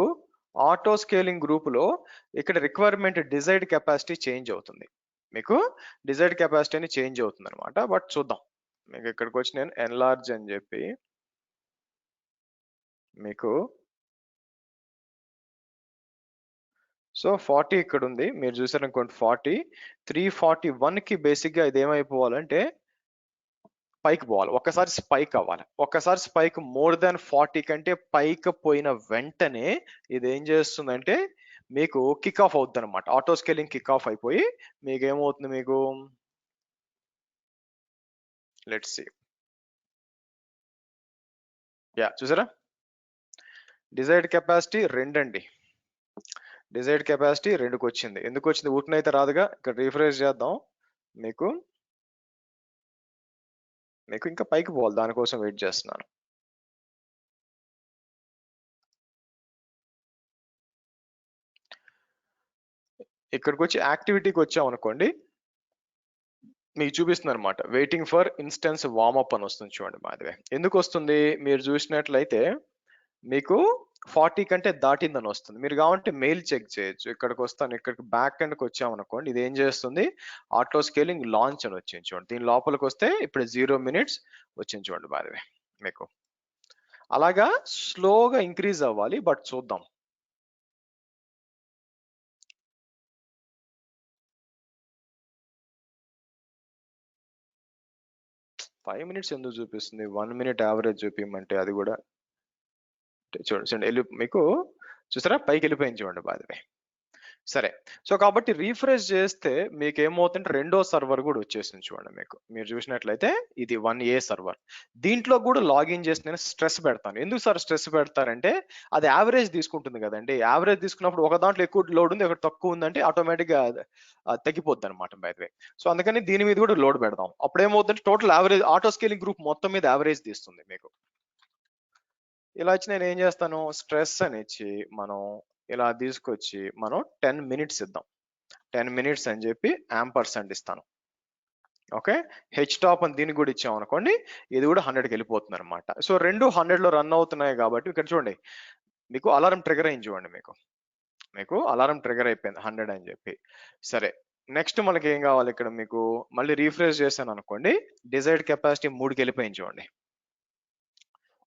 [SPEAKER 2] ఆటో స్కేలింగ్ గ్రూపులో ఇక్కడ రిక్వైర్మెంట్ డిజైర్డ్ కెపాసిటీ చేంజ్ అవుతుంది. మీకు డిజైర్డ్ కెపాసిటీ అని చేంజ్ అవుతుంది అనమాట. బట్ చూద్దాం. మీకు ఇక్కడికి వచ్చి నేను ఎన్లార్జ్ అని చెప్పి మీకు సో 40 ఇక్కడ ఉంది. మీరు చూసారు అనుకోండి 40, 341కి బేసిక్గా ఇది ఏమైపోవాలంటే పైకి పోవాలి. ఒక్కసారి స్పైక్ అవ్వాలి. ఒక్కసారి స్పైక్ మోర్ దాన్ 40 కంటే పైకి పోయిన వెంటనే ఇది ఏం చేస్తుందంటే మీకు కిక్ ఆఫ్ అవుతుంది అనమాట. ఆటో స్కేలింగ్ కిక్ ఆఫ్ అయిపోయి మీకు ఏమవుతుంది, మీకు లెట్స్ సీ చూసారా డిజైర్డ్ కెపాసిటీ 2 అండి. డిజైర్డ్ కెపాసిటీ 2కి వచ్చింది. ఎందుకు వచ్చింది? ఊరికనైతే రాదుగా. ఇక్కడ రీఫ్రెష్ చేద్దాం. మీకు ఇంకా పైకి పోవాలి, దానికోసం వెయిట్ చేస్తున్నాను. ఇక్కడికి వచ్చి యాక్టివిటీకి వచ్చాం అనుకోండి, మీకు చూపిస్తుంది అనమాట. వెయిటింగ్ ఫర్ ఇన్స్టెన్స్ వార్మప్ అని వస్తుంది చూడండి. మాదివే ఎందుకు వస్తుంది? మీరు చూసినట్లయితే మీకు 40 కంటే దాటిందని వస్తుంది. మీరు కావాలంటే మెయిల్ చెక్ చేయొచ్చు. ఇక్కడికి వస్తాను, ఇక్కడికి బ్యాక్ ఎండ్కి వచ్చాం అనుకోండి, ఇది ఏం చేస్తుంది? ఆటో స్కేలింగ్ లాంచ్ అని వచ్చింది చూడండి. దీని లోపలికి వస్తే ఇప్పుడు 0 minutes వచ్చింది చూడండి. మాదివే మీకు అలాగా స్లోగా ఇంక్రీజ్ అవ్వాలి. బట్ చూద్దాం. ఫైవ్ మినిట్స్ ఎందుకు చూపిస్తుంది? 1 minute యావరేజ్ చూపించమంటే అది కూడా చూడండి. మీకు చూసారా పైకి వెళ్ళిపోయింది చూడండి. బాధవే సరే. సో కాబట్టి రీఫ్రెష్ చేస్తే మీకు ఏమవుతుంటే రెండో సర్వర్ కూడా వచ్చేసింది చూడండి. మీరు చూసినట్లయితే ఇది 1A సర్వర్. దీంట్లో కూడా లాగిన్ చేసి నేను స్ట్రెస్ పెడతాను. ఎందుకు సార్ స్ట్రెస్ పెడతారంటే అది యావరేజ్ తీసుకుంటుంది కదండి. యావరేజ్ తీసుకున్నప్పుడు ఒక దాంట్లో ఎక్కువ లోడ్ ఉంది, ఒకటి తక్కువ ఉందంటే ఆటోమేటిక్ గా తగ్గిపోద్ది అనమాట. బై ద వే సో అందుకని దీని మీద కూడా లోడ్ పెడదాం. అప్పుడు ఏమవుతుందంటే total average auto scaling group మొత్తం మీద యావరేజ్ తీస్తుంది. మీకు ఇలా వచ్చి నేను ఏం చేస్తాను, స్ట్రెస్ అని ఇచ్చి మనం ఇలా తీసుకొచ్చి మనం 10 minutes ఇద్దాం. 10 minutes అని చెప్పి యాంపర్సెంట్ ఇస్తాను. ఓకే, హెచ్ టాప్ అని దీనికి కూడా ఇచ్చాం అనుకోండి, ఇది కూడా 100కి వెళ్ళిపోతుంది అనమాట. సో రెండు 100లో రన్ అవుతున్నాయి కాబట్టి ఇక్కడ చూడండి మీకు అలారం ట్రిగర్ అయింది చూడండి. మీకు అలారం ట్రిగర్ అయిపోయింది 100 అని చెప్పి. సరే, నెక్స్ట్ మనకి ఏం కావాలి? ఇక్కడ మీకు మళ్ళీ రీఫ్రెష్ చేశాను అనుకోండి, డిజైర్డ్ కెపాసిటీ 3కి వెళ్ళిపోయింది చూడండి.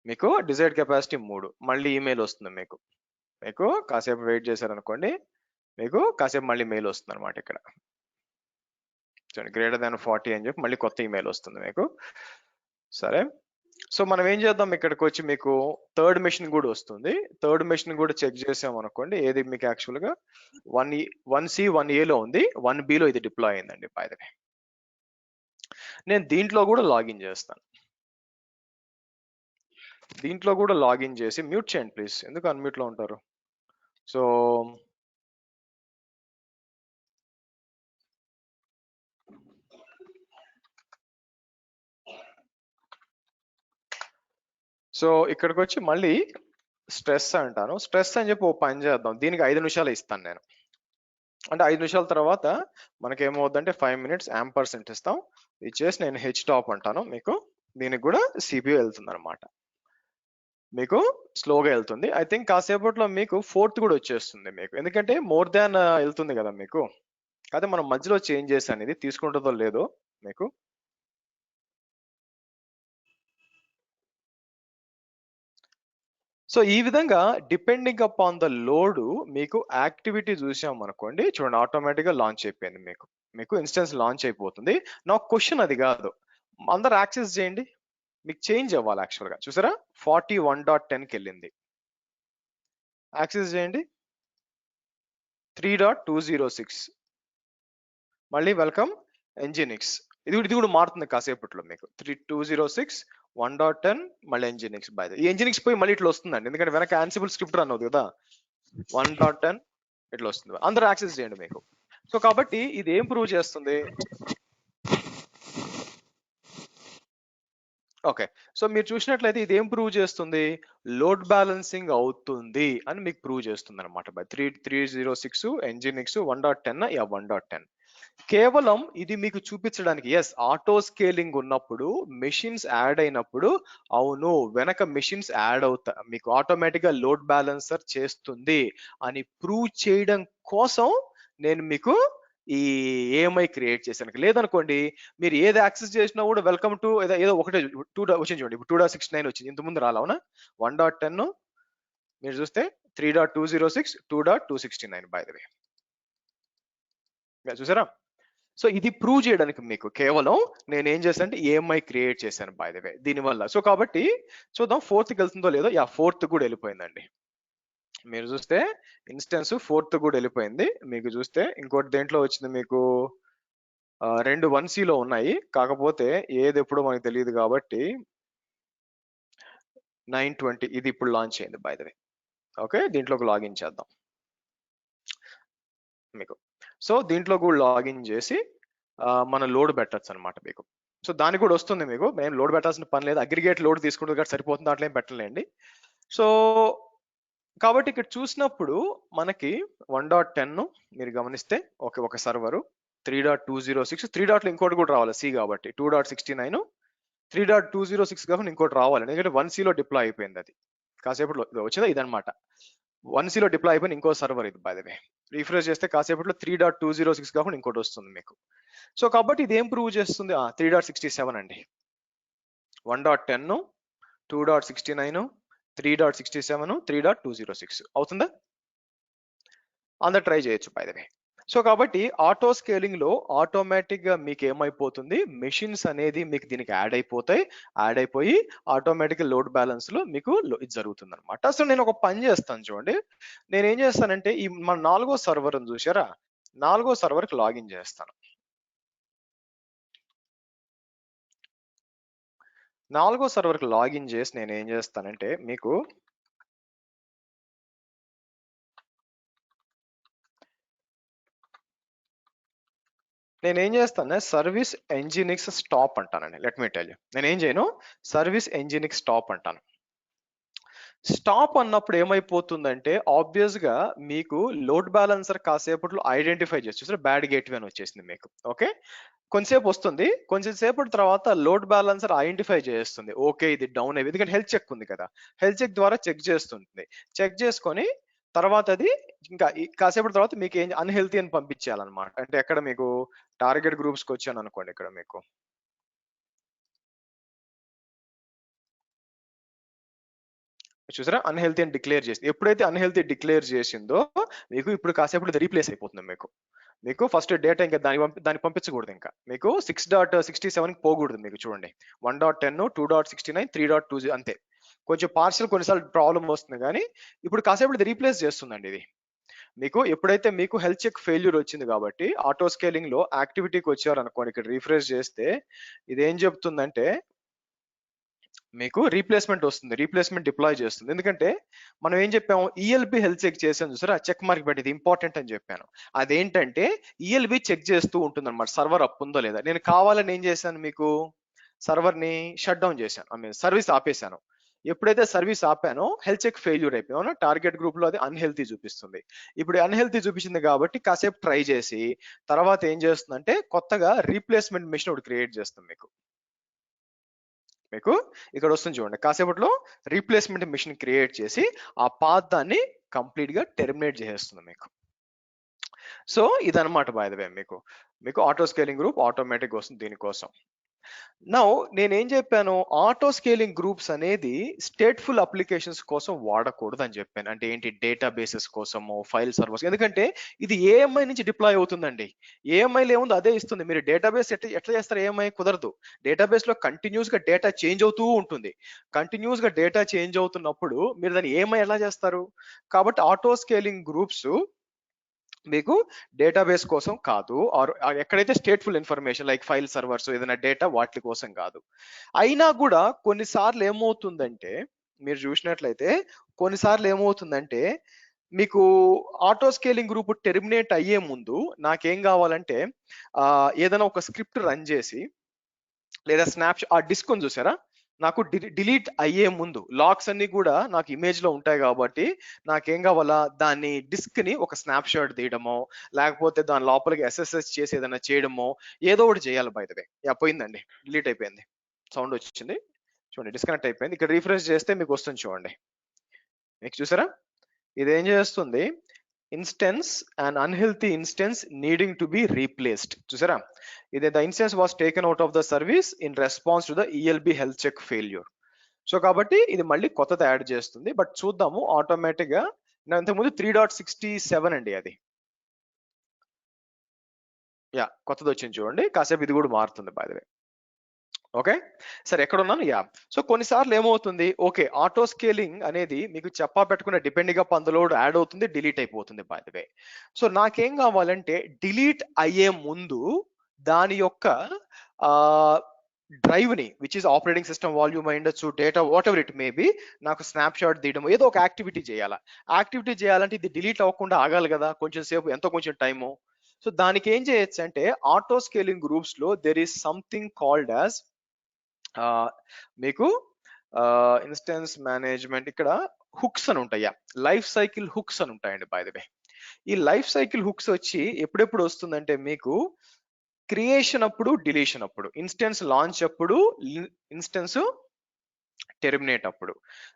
[SPEAKER 2] మీకు డిజైర్డ్ కెపాసిటీ 3. మళ్ళీ ఈమెయిల్ వస్తుంది. మీకు కాసేపు వెయిట్ చేశారనుకోండి, మీకు కాసేపు మళ్ళీ మెయిల్ వస్తుంది అనమాట. ఇక్కడ చూడండి గ్రేటర్ దాన్ 40 అని చెప్పి మళ్ళీ కొత్త ఈమెయిల్ వస్తుంది మీకు. సరే, సో మనం ఏం చేద్దాం, ఇక్కడికి వచ్చి మీకు థర్డ్ మెషిన్ కూడా వస్తుంది. థర్డ్ మెషిన్ కూడా చెక్ చేసాం అనుకోండి, ఏది మీకు యాక్చువల్ గా 1C 1Aలో ఉంది, 1Bలో ఇది డిప్లాయ్ అయిందండి. బై ద వే నేను దీంట్లో కూడా లాగిన్ చేస్తాను. దీంట్లో కూడా లాగిన్ చేసి మ్యూట్ చేయండి ప్లీజ్, ఎందుకు అన్మ్యూట్ లో ఉంటారు? సో ఇక్కడికి వచ్చి మళ్ళీ స్ట్రెస్ అంటాను. స్ట్రెస్ అని చెప్పి ఓ పని చేద్దాం. దీనికి 5 నిమిషాలు ఇస్తాను నేను. అంటే 5 నిమిషాల తర్వాత మనకి ఏమవుద్దంటే 5 minutes యాంపర్సెంట్ ఇస్తాం. ఇచ్చేసి నేను హెచ్ టాప్ అంటాను. మీకు దీనికి కూడా CPU వెళ్తుంది అనమాట. మీకు స్లోగా వెళ్తుంది. ఐ థింక్ కాసేపట్లో మీకు 4th కూడా వచ్చేస్తుంది మీకు, ఎందుకంటే మోర్ దాన్ వెళ్తుంది కదా మీకు. అదే మనం మధ్యలో చేంజ్ చేసాను, ఇది తీసుకుంటుందో లేదో మీకు. సో ఈ విధంగా డిపెండింగ్ అపాన్ ద లోడ్ మీకు యాక్టివిటీ చూసాం అనుకోండి, చూడండి ఆటోమేటిక్ గా లాంచ్ అయిపోయింది. మీకు ఇన్స్టెన్స్ లాంచ్ అయిపోతుంది. నా క్వశ్చన్ అది కాదు, అందరు యాక్సెస్ చేయండి, మీకు చేంజ్ అవ్వాలి యాక్చువల్ గా. చూసారా 41.10కి వెళ్ళింది. యాక్సెస్ చేయండి 3.206. మళ్ళీ వెల్కమ్ ఎంజినిక్స్. ఇది కూడా మారుతుంది కాసేపట్లో మీకు. 206 1.10 మళ్ళీ ఎంజినిక్స్. బై ఈ ఎంజినిక్స్ పోయి మళ్ళీ ఇట్లా వస్తుందండి, ఎందుకంటే వెనక యాన్సిబుల్ స్క్రిప్ట్ రన్ అవుతుంది కదా. 1.10 ఇట్లా వస్తుంది. అందరూ యాక్సెస్ చేయండి మీకు. సో కాబట్టి ఇది ఏం ప్రూవ్ చేస్తుంది? ఓకే, సో మీరు చూసినట్లయితే ఇది ఏం ప్రూవ్ చేస్తుంది? లోడ్ బ్యాలెన్సింగ్ అవుతుంది అని మీకు ప్రూవ్ చేస్తుంది అనమాట. By 306 Nginx 1.10 1.10. కేవలం ఇది మీకు చూపించడానికి, ఎస్ ఆటో స్కేలింగ్ ఉన్నప్పుడు మెషిన్స్ యాడ్ అయినప్పుడు అవును వెనక మెషిన్స్ యాడ్ అవుతా మీకు ఆటోమేటిక్ గా లోడ్ బ్యాలెన్సర్ చేస్తుంది అని ప్రూవ్ చేయడం కోసం నేను మీకు ఈ ఏఎంఐ క్రియేట్ చేశాను. లేదనుకోండి మీరు ఏది యాక్సెస్ చేసినా కూడా వెల్కమ్ టు ఏదో ఒకటే వచ్చింది చూడండి. ఇప్పుడు 2.69 వచ్చింది, ఇంతకుముందు రాలా? అవునా? 1.10 మీరు చూస్తే 3.206 2.269 బై ద వే. చూసారా? సో ఇది ప్రూవ్ చేయడానికి మీకు కేవలం నేను ఏం చేశాను అంటే ఏఎంఐ క్రియేట్ చేశాను బై ద వే దీనివల్ల. సో కాబట్టి చూద్దాం ఫోర్త్కి వెళ్తుందో లేదో. యా, ఫోర్త్ కూడా వెళ్ళిపోయిందండి. మీరు చూస్తే ఇన్స్టెన్స్ ఫోర్త్ కూడా వెళ్ళిపోయింది. మీకు చూస్తే ఇంకోటి దేంట్లో వచ్చింది మీకు, రెండు 1Cలో ఉన్నాయి, కాకపోతే ఏది ఎప్పుడో మనకు తెలియదు కాబట్టి 920 ఇది ఇప్పుడు లాంచ్ అయింది బై ద వే. ఓకే, దీంట్లోకి లాగిన్ చేద్దాం మీకు. సో దీంట్లో కూడా లాగిన్ చేసి మన లోడ్ పెట్టచ్చు అనమాట మీకు. సో దానికి కూడా వస్తుంది మీకు, మేము లోడ్ పెట్టాల్సిన పని లేదు, అగ్రిగేట్ లోడ్ తీసుకుంటుంది కాబట్టి సరిపోతుంది, దాంట్లో ఏం పెట్టలేండి. సో కాబట్టి ఇక్కడ చూసినప్పుడు మనకి 1.10 మీరు గమనిస్తే ఒక సర్వరు 3.206 3 డాట్లో ఇంకోటి కూడా రావాలి సి కాబట్టి 2.69 3.206 కాకుండా ఇంకోటి రావాలి, ఎందుకంటే 1Cలో డిప్లాయ్ అయిపోయింది. అది కాసేపట్లో వచ్చిందా ఇదనమాట. 1Cలో డిప్లాయ్ అయిపోయిన ఇంకో సర్వర్ ఇది బై ద వే. రీఫ్రెష్ చేస్తే కాసేపట్లో 3.206 కాకుండా ఇంకోటి వస్తుంది మీకు. సో కాబట్టి ఇది ఏం ప్రూవ్ చేస్తుంది? 3.67 అండి. 1.10 2.69 3.67 3.206 అవుతుందా? అందరు ట్రై చేయొచ్చు బై ద వే. సో కాబట్టి ఆటో స్కేలింగ్ లో ఆటోమేటిక్ గా మీకు ఏమైపోతుంది, మెషిన్స్ అనేది మీకు దీనికి యాడ్ అయిపోయి ఆటోమేటిక్ లోడ్ బ్యాలెన్స్ లో మీకు ఇది జరుగుతుంది అనమాట. సో నేను ఒక పని చేస్తాను చూడండి. నేను ఏం చేస్తానంటే ఈ మన 4వ సర్వర్ చూసారా, 4వ సర్వర్ కి లాగిన్ చేస్తాను. 4వ సర్వర్ కి లాగిన్ చేసి నేను ఏం చేస్తానంటే మీకు నేనేం చేస్తాను, సర్వీస్ ఎంజినిక్స్ స్టాప్ అంటానండి. లెట్ మీ టెల్ యూ, నేను ఏం చేయను, సర్వీస్ ఎంజినిక్ స్టాప్ అంటాను. స్టాప్ అన్నప్పుడు ఏమైపోతుందంటే ఆబ్వియస్ గా మీకు లోడ్ బ్యాలెన్సర్ కాసేపట్లో ఐడెంటిఫై చేసి బ్యాడ్ గేట్వే అని వచ్చేసింది మీకు. ఓకే, కొంచెంసేపు వస్తుంది, కొంచెం సేపటి తర్వాత లోడ్ బ్యాలెన్సర్ ఐడెంటిఫై చేస్తుంది, ఓకే ఇది డౌన్ అయ్యి, ఎందుకంటే హెల్త్ చెక్ ఉంది కదా, హెల్త్ చెక్ ద్వారా చెక్ చేస్తుంది. చెక్ చేసుకొని తర్వాత అది ఇంకా కాసేపటి తర్వాత మీకు ఏం అన్హెల్తీ అని పంపించాలన్నమాట. అంటే ఎక్కడ మీకు టార్గెట్ గ్రూప్స్ కి వచ్చాను అనుకోండి, ఇక్కడ మీకు చూసారా అన్హెల్తీ అని డిక్లేర్ చేసింది. ఎప్పుడైతే అన్హెల్తీ డిక్లేర్ చేసిందో మీకు ఇప్పుడు కాసేపు రీప్లేస్ అయిపోతుంది మీకు ఫస్ట్ డేటా ఇంకా దాన్ని పంపించకూడదు, ఇంకా మీకు 6.67 పోకూడదు మీకు. చూడండి 1.10 2.69 3.20 అంతే. కొంచెం పార్షల్ కొన్నిసార్లు ప్రాబ్లం వస్తుంది, కానీ ఇప్పుడు కాసేపు ఇది రీప్లేస్ చేస్తుందండి. ఇది మీకు ఎప్పుడైతే మీకు హెల్త్ చెక్ ఫెయిల్యూర్ వచ్చింది కాబట్టి ఆటో స్కేలింగ్ లో యాక్టివిటీకి వచ్చారనుకోండి, ఇక్కడ రీఫ్రెష్ చేస్తే ఇది ఏం చెప్తుందంటే మీకు రీప్లేస్మెంట్ వస్తుంది, రీప్లేస్మెంట్ డిప్లాయ్ చేస్తుంది. ఎందుకంటే మనం ఏం చెప్పాము, ఈఎల్బి హెల్త్ చెక్ చేసాను చూసారా, చెక్ మార్క్ పెట్టి ఇది ఇంపార్టెంట్ అని చెప్పాను. అదేంటంటే ఈఎల్బి చెక్ చేస్తూ ఉంటుంది అనమాట, సర్వర్ అప్ ఉందో లేదా. నేను కావాలని ఏం చేశాను, మీకు సర్వర్ ని షట్ డౌన్ చేశాను, ఐ మీన్ సర్వీస్ ఆపేశాను. ఎప్పుడైతే సర్వీస్ ఆపానో హెల్త్ చెక్ ఫెయిల్యూర్ అయిపోయాను, టార్గెట్ గ్రూప్ లో అది అన్హెల్తీ చూపిస్తుంది. ఇప్పుడు అన్హెల్తీ చూపించింది కాబట్టి కాసేపు ట్రై చేసి తర్వాత ఏం చేస్తుందంటే కొత్తగా రీప్లేస్మెంట్ మెషిన్ ఒకటి క్రియేట్ చేస్తుంది మీకు ఇక్కడ వస్తుంది చూడండి. కాసేపట్లో రీప్లేస్మెంట్ మిషన్ క్రియేట్ చేసి ఆ పాత్ దాన్ని కంప్లీట్ గా టెర్మినేట్ చేసేస్తుంది మీకు. సో ఇదన్నమాట బై ద వే. మీకు ఆటో స్కేలింగ్ గ్రూప్ ఆటోమేటిక్ వస్తుంది దీనికోసం. నౌ నేనేం చెప్పాను, ఆటో స్కేలింగ్ గ్రూప్స్ అనేది స్టేట్ఫుల్ అప్లికేషన్స్ కోసం వాడకూడదు అని చెప్పాను. అంటే ఏంటి, డేటా బేసెస్ కోసము, ఫైల్ సర్వర్స్, ఎందుకంటే ఇది ఏఎంఐ నుంచి డిప్లాయ్ అవుతుందండి. ఏఎంఐలో ఏముందో అదే ఇస్తుంది. మీరు డేటాబేస్ ఎట్లా చేస్తారు, ఏఎంఐ కుదరదు. డేటాబేస్ లో కంటిన్యూస్ గా డేటా చేంజ్ అవుతూ ఉంటుంది. కంటిన్యూస్ గా డేటా చేంజ్ అవుతున్నప్పుడు మీరు దాన్ని ఏఎంఐ ఎలా చేస్తారు? కాబట్టి ఆటో స్కేలింగ్ గ్రూప్స్ మీకు డేటాబేస్ కోసం కాదు, ఆర్ ఎక్కడైతే stateful information like file servers ఏదైనా డేటా వాటి కోసం కాదు. అయినా కూడా కొన్నిసార్లు ఏమవుతుందంటే మీరు చూసినట్లయితే కొన్నిసార్లు ఏమవుతుందంటే మీకు ఆటో స్కేలింగ్ గ్రూప్ టెర్మినేట్ అయ్యే ముందు నాకేం కావాలంటే ఏదైనా ఒక స్క్రిప్ట్ రన్ చేసి లేదా ఆ డిస్క్ ఉంది చూసారా, నాకు డిలీట్ అయ్యే ముందు లాక్స్ అన్ని కూడా నాకు ఇమేజ్ లో ఉంటాయి కాబట్టి నాకేం కావాలా దాన్ని డిస్క్ ని ఒక స్నాప్ షాట్ తీయడమో లేకపోతే దాని లోపలికి ఎస్ఎస్ఎస్ చేసి ఏదైనా చేయడమో ఏదో ఒకటి చేయాలి. బై ద వే పోయిందండి, డిలీట్ అయిపోయింది, సౌండ్ వచ్చింది చూడండి, డిస్కనెక్ట్ అయిపోయింది. ఇక్కడ రీఫ్రెష్ చేస్తే మీకు వస్తుంది చూడండి, మీకు చూసారా ఇది ఏం చేస్తుంది, instance and unhealthy instance needing to be replaced. చూసారా ఇది the instance was taken out of the service in response to the ELB health check failure. So కాబట్టి ఇది మళ్ళీ కొత్తది యాడ్ చేస్తుంది. బట్ చూద్దాము ఆటోమేటిక్ గా, ఇంతకుముందు 3.67 అండి అది, యా కొత్తది వచ్చింది చూడండి, కాసేపు ఇది కూడా మారుతుంది బై ద వే. ఓకే సరే ఎక్కడ ఉన్నాను, యా. సో కొన్నిసార్లు ఏమవుతుంది, ఓకే ఆటో స్కేలింగ్ అనేది మీకు చెప్పా పెట్టుకున్న డిపెండింగ్ అప్ అందులో యాడ్ అవుతుంది, డిలీట్ అయిపోతుంది బై ద వే. సో నాకేం కావాలంటే డిలీట్ అయ్యే ముందు దాని యొక్క డ్రైవ్ ని which is operating system volume అయ్యుండొచ్చు, data whatever it may be, నాకు స్నాప్ షాట్ తీయడం ఏదో ఒక యాక్టివిటీ చేయాలా. యాక్టివిటీ చేయాలంటే ఇది డిలీట్ అవ్వకుండా ఆగాలి కదా కొంచెం సేపు, ఎంతో కొంచెం టైము. సో దానికి ఏం చేయొచ్చు అంటే ఆటో స్కేలింగ్ గ్రూప్స్ లో there is something called as మీకు ఇన్స్టెన్స్ మేనేజ్మెంట్, ఇక్కడ హుక్స్ అని ఉంటాయా, లైఫ్ సైకిల్ హుక్స్ అని ఉంటాయండి బై ద వే. ఈ లైఫ్ సైకిల్ హుక్స్ వచ్చి ఎప్పుడెప్పుడు వస్తుందంటే మీకు క్రియేషన్ అప్పుడు, డిలీషన్ అప్పుడు, ఇన్స్టెన్స్ లాంచ్ అప్పుడు, ఇన్స్టెన్స్ టెర్మినేట్ అప్పుడు.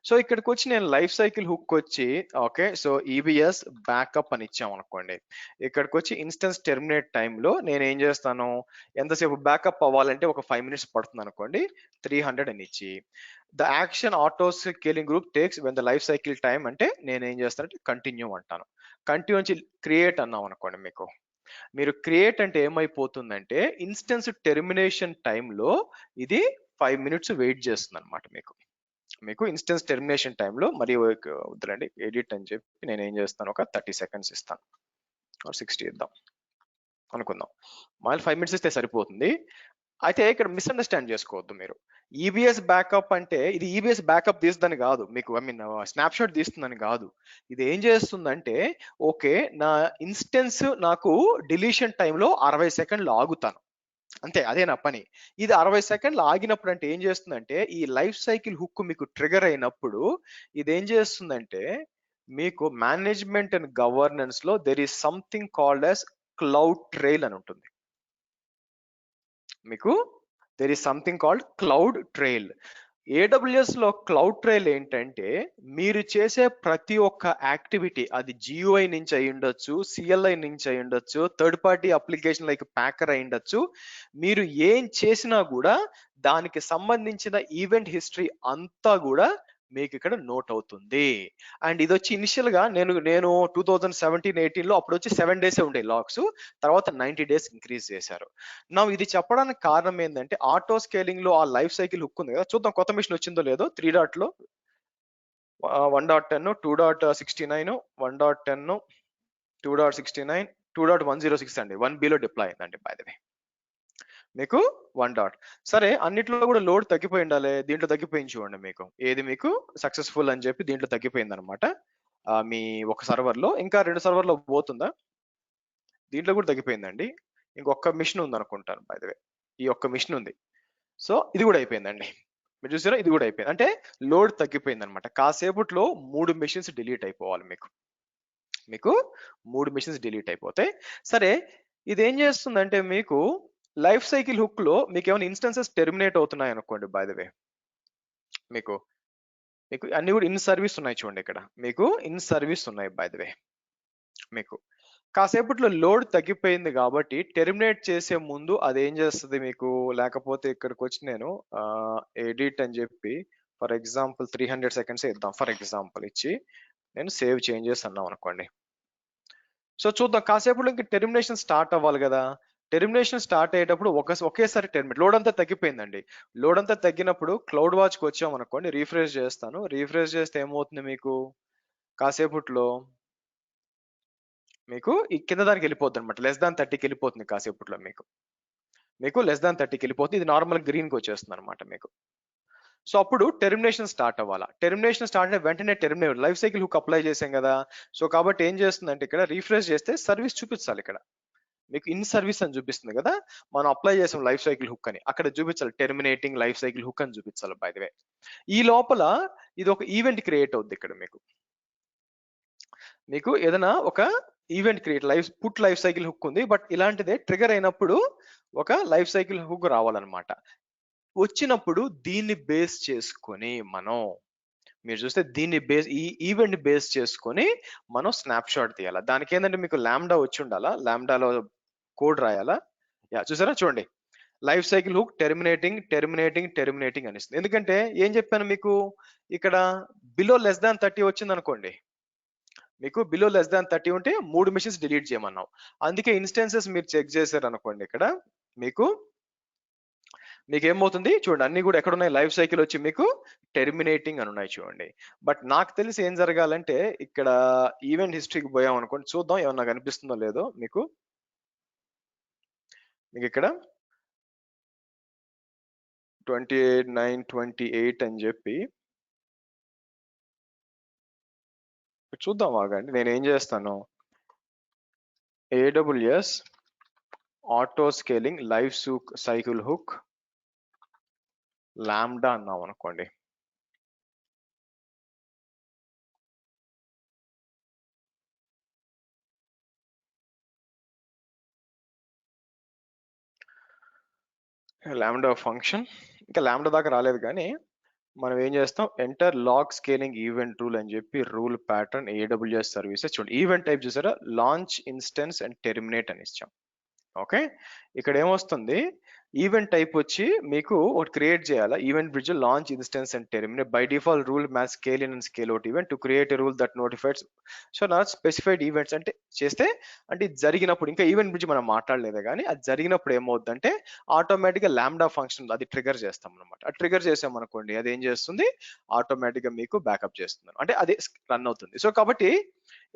[SPEAKER 2] సో ఇక్కడికి వచ్చి నేను లైఫ్ సైకిల్ హుక్ వచ్చి ఓకే, సో ఈబిఎస్ బ్యాకప్ అని ఇచ్చాం అనుకోండి, ఇక్కడికి వచ్చి ఇన్స్టెన్స్ టెర్మినేట్ టైంలో నేను ఏం చేస్తాను, ఎంతసేపు బ్యాకప్ అవ్వాలంటే ఒక 5 minutes పడుతుంది అనుకోండి, 300 అని ఇచ్చి the action auto scaling group takes when the life cycle time అంటే నేను ఏం చేస్తానంటే కంటిన్యూ అంటాను. కంటిన్యూ నుంచి క్రియేట్ అన్నాం అనుకోండి, మీరు క్రియేట్ అంటే ఏమైపోతుందంటే ఇన్స్టెన్స్ టెర్మినేషన్ టైంలో ఇది 5 minutes వెయిట్ చేస్తుంది అనమాట. మీకు ఇన్స్టెన్స్ టెర్మినేషన్ టైంలో మరి వద్దులండి ఎడిట్ అని చెప్పి నేను ఏం చేస్తాను, ఒక 30 seconds ఇస్తాను, 60 ఇద్దాం అనుకుందాం, మళ్ళీ 5 minutes ఇస్తే సరిపోతుంది. అయితే ఇక్కడ మిస్అండర్స్టాండ్ చేసుకోవద్దు మీరు, ఈబిఎస్ బ్యాకప్ అంటే ఇది ఈబిఎస్ బ్యాకప్ తీస్తుందని కాదు, మీకు ఐ మీన్ స్నాప్ షాట్ తీస్తుందని కాదు. ఇది ఏం చేస్తుందంటే ఓకే నా ఇన్స్టెన్స్ నాకు డిలీషన్ టైంలో 60 seconds ఆగుతాను అంతే, అదే నా పని. ఇది 60 seconds ఆగినప్పుడు అంటే ఏం చేస్తుందంటే ఈ లైఫ్ సైకిల్ హుక్ మీకు ట్రిగర్ అయినప్పుడు ఇది ఏం చేస్తుందంటే మీకు మేనేజ్మెంట్ అండ్ గవర్నెన్స్ లో there is something called as cloud trail అని ఉంటుంది. మీకు there is something called cloud trail. AWS లో క్లౌడ్ ట్రైల్ ఏంటంటే మీరు చేసే ప్రతి ఒక్క యాక్టివిటీ, అది జియూఐ నుంచి అయి ఉండొచ్చు, సిఎల్ఐ నుంచి అయి ఉండొచ్చు, third party application like packer అయి ఉండొచ్చు, మీరు ఏం చేసినా కూడా దానికి సంబంధించిన ఈవెంట్ హిస్టరీ అంతా కూడా మీకు ఇక్కడ నోట్ అవుతుంది. అండ్ ఇది వచ్చి ఇనిషియల్ గా నేను 2017-18 లో అప్పుడు వచ్చి 7 days ఉండే లాక్స్, తర్వాత 90 days ఇంక్రీజ్ చేశారు. నా ఇది చెప్పడానికి కారణం ఏంటంటే ఆటో స్కేలింగ్ లో ఆ లైఫ్ సైకిల్ హుక్ ఉంది కదా, చూద్దాం కొత్త మిషన్ వచ్చిందో లేదో. 3 dot లో 1.10, 2.69, 1.10, 2.69, 2.106 అండి, 1B లో డిప్లాయ్ అయిందండి బై ద వే. మీకు 1 dot సరే అన్నిట్లో కూడా లోడ్ తగ్గిపోయి ఉండాలి, దీంట్లో తగ్గిపోయింది చూడండి, మీకు ఏది మీకు సక్సెస్ఫుల్ అని చెప్పి దీంట్లో తగ్గిపోయింది అనమాట. మీ ఒక సర్వర్ లో, ఇంకా 2 server లో పోతుందా, దీంట్లో కూడా తగ్గిపోయిందండి. ఇంకొక మిషన్ ఉంది అనుకుంటాను బై ద వే, ఈ ఒక్క మిషన్ ఉంది. సో ఇది కూడా అయిపోయిందండి, మీరు చూసారా ఇది కూడా అయిపోయింది, అంటే లోడ్ తగ్గిపోయింది అనమాట. కాసేపట్లో 3 machines డిలీట్ అయిపోవాలి, మీకు 3 machines డిలీట్ అయిపోతాయి. సరే ఇది ఏం చేస్తుందంటే మీకు లైఫ్ సైకిల్ హుక్ లో మీకు ఏమైనా ఇన్స్టెన్సెస్ టెర్మినేట్ అవుతున్నాయి అనుకోండి బై ద వే, మీకు అన్ని కూడా ఇన్ సర్వీస్ ఉన్నాయి చూడండి, ఇక్కడ మీకు ఇన్ సర్వీస్ ఉన్నాయి బై ద వే. మీకు కాసేపట్లో లోడ్ తగ్గిపోయింది కాబట్టి టెర్మినేట్ చేసే ముందు అది ఏం చేస్తుంది మీకు, లేకపోతే ఇక్కడికి వచ్చి నేను ఎడిట్ అని చెప్పి ఫర్ ఎగ్జాంపుల్ 300 seconds ఇద్దాం, ఫర్ ఎగ్జాంపుల్ ఇచ్చి నేను సేవ్ చేంజెస్ అన్నాం అనుకోండి. సో చూద్దాం కాసేపట్లో ఇంక టెర్మినేషన్ స్టార్ట్ అవ్వాలి కదా, టెర్మినేషన్ స్టార్ట్ అయ్యేటప్పుడు ఒకేసారి టెర్మినేట్, లోడ్ అంతా తగ్గిపోయిందండి. లోడ్ అంతా తగ్గినప్పుడు క్లౌడ్ వాచ్కి వచ్చాం అనుకోండి, రీఫ్రెష్ చేస్తాను, రీఫ్రెష్ చేస్తే ఏమవుతుంది మీకు కాసేపట్లో మీకు ఈ కింద దానికి వెళ్ళిపోతుంది అనమాట, <30 వెళ్ళిపోతుంది కాసేపట్లో, మీకు <30 వెళ్ళిపోతుంది, ఇది నార్మల్ గ్రీన్కి వచ్చేస్తుంది అనమాట మీకు. సో అప్పుడు టెర్మినేషన్ స్టార్ట్ అవ్వాలా, టెర్మినేషన్ స్టార్ట్ అయిన వెంటనే terminate life cycle hook apply చేసాం కదా. సో కాబట్టి ఏం చేస్తుందంటే ఇక్కడ రీఫ్రెష్ చేస్తే సర్వీస్ చూపించాలి, ఇక్కడ మీకు ఇన్ సర్వీస్ అని చూపిస్తుంది కదా, మనం అప్లై చేసాం లైఫ్ సైకిల్ హుక్ అని, అక్కడ చూపించాలి టెర్మినేటింగ్ లైఫ్ సైకిల్ హుక్ అని చూపించాలి. బై ద వే ఈ లోపల ఇది ఒక ఈవెంట్ క్రియేట్ అవుద్ది. ఇక్కడ మీకు ఏదైనా ఒక event create put life cycle hook ఉంది, బట్ ఇలాంటిదే ట్రిగర్ అయినప్పుడు ఒక లైఫ్ సైకిల్ హుక్ రావాలన్నమాట. వచ్చినప్పుడు దీన్ని బేస్ చేసుకొని మీరు చూస్తే ఈ ఈవెంట్ బేస్ చేసుకొని మనం స్నాప్ షాట్ తీయాలా. దానికి ఏంటంటే మీకు లాంబ్డా వచ్చి ఉండాలా, లాంబ్డాలో కోడ్ రాయాలా. చూసారా, చూడండి లైఫ్ సైకిల్ హుక్ టెర్మినేటింగ్ అనిస్తుంది. ఎందుకంటే ఏం చెప్పాను మీకు, ఇక్కడ బిలో లెస్ దాన్ 30 వచ్చింది అనుకోండి, మీకు బిలో లెస్ దాన్ 30 ఉంటే 3 మిషన్స్ డిలీట్ చేయమన్నాం. అందుకే ఇన్స్టెన్సెస్ మీరు చెక్ చేశారు అనుకోండి, ఇక్కడ మీకు ఏమవుతుంది చూడండి, అన్ని కూడా ఎక్కడ ఉన్నాయి, లైఫ్ సైకిల్ వచ్చి మీకు టెర్మినేటింగ్ అని ఉన్నాయి చూడండి. బట్ నాకు తెలిసి ఏం జరగాలంటే ఇక్కడ ఈవెంట్ హిస్టరీకి పోయాం అనుకోండి, చూద్దాం ఏమన్నా కనిపిస్తుందో లేదో మీకు ఇక్కడ 28/9/28 అని చెప్పి చూద్దాం. ఆగండి, నేను ఏం చేస్తాను, AWS auto scaling life cycle hook lambda అన్నాం అనుకోండి. లాంబ్డా ఫంక్షన్ ఇంకా లాంబ్డా దాకా రాలేదు, కానీ మనం ఏం చేస్తాం, enter log scaling event rule అని చెప్పి రూల్ ప్యాటర్న్ AWS సర్వీసెస్. చూడండి ఈవెంట్ టైప్ చూసారా, లాంచ్ ఇన్స్టెన్స్ అండ్ టెర్మినేట్ అని ఇచ్చాం. ఓకే, ఇక్కడ ఏమొస్తుంది, ఈవెంట్ టైప్ వచ్చి మీకు ఒకటి క్రియేట్ చేయాలా, event bridge launch instance and terminate. By default rule match scale in and scale out event to create a rule that notifies. So not specified events అంటే చేస్తే అంటే ఇది జరిగినప్పుడు, ఇంకా ఈవెంట్ బ్రిడ్జ్ మనం మాట్లాడలేదు కానీ అది జరిగినప్పుడు ఏమవుతుందంటే ఆటోమేటిక్గా లాంబ్డా ఫంక్షన్ అది ట్రిగర్ చేస్తాం అనమాట. అది ట్రిగర్ చేసాం అనుకోండి, అది ఏం చేస్తుంది, ఆటోమేటిక్గా మీకు బ్యాకప్ చేస్తుంది, అంటే అది రన్ అవుతుంది. సో కాబట్టి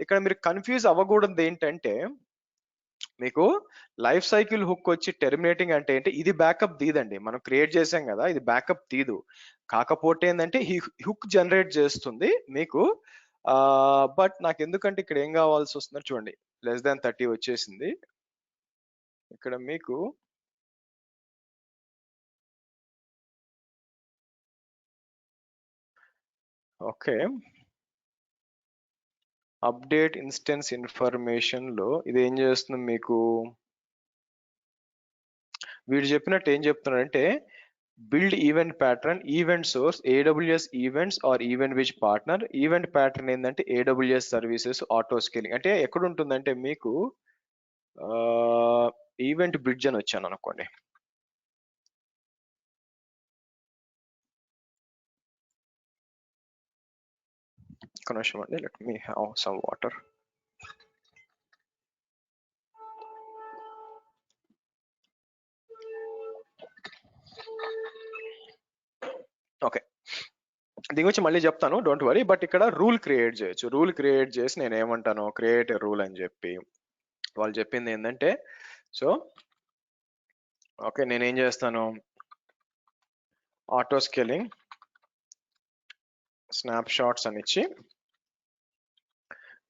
[SPEAKER 2] ఇక్కడ మీరు కన్ఫ్యూజ్ అవ్వకూడదు ఏంటంటే, మీకు లైఫ్ సైకిల్ హుక్ వచ్చి టెర్మినేటింగ్ అంటే ఏంటి, ఇది బ్యాకప్ తీదండి, మనం క్రియేట్ చేసాం కదా, ఇది బ్యాకప్ తీదు. కాకపోతే ఏంటంటే ఈ హుక్ జనరేట్ చేస్తుంది మీకు. బట్ నాకు ఎందుకంటే ఇక్కడ ఏం కావాల్సి వస్తుందో చూడండి, లెస్ దాన్ 30 వచ్చేసింది. ఇక్కడ మీకు ఓకే, అప్డేట్ ఇన్స్టెన్స్ ఇన్ఫర్మేషన్ లో ఇది ఏం చేస్తుంది మీకు, వీడు చెప్పినట్టు ఏం చెప్తున్నాడంటే build event pattern, event source AWS events or event which partner. Event pattern ఏంటంటే AWS సర్వీసెస్ ఆటో స్కేలింగ్. అంటే ఎక్కడ ఉంటుందంటే మీకు ఈవెంట్ బ్రిడ్జ్ అని వచ్చాను అనుకోండి, ఒక నిమిషం అండి, let me have some water. Okay, దీని గురించి మళ్ళీ చెప్తాను, డోంట్ వరీ. బట్ ఇక్కడ రూల్ క్రియేట్ చేయొచ్చు, రూల్ క్రియేట్ చేసి నేను ఏమంటాను, క్రియేట్ ఎ రూల్ అని చెప్పి వాళ్ళు చెప్పింది ఏంటంటే, సో ఓకే నేనేం చేస్తాను, ఆటో స్కేలింగ్ స్నాప్ షాట్స్ అని ఇచ్చి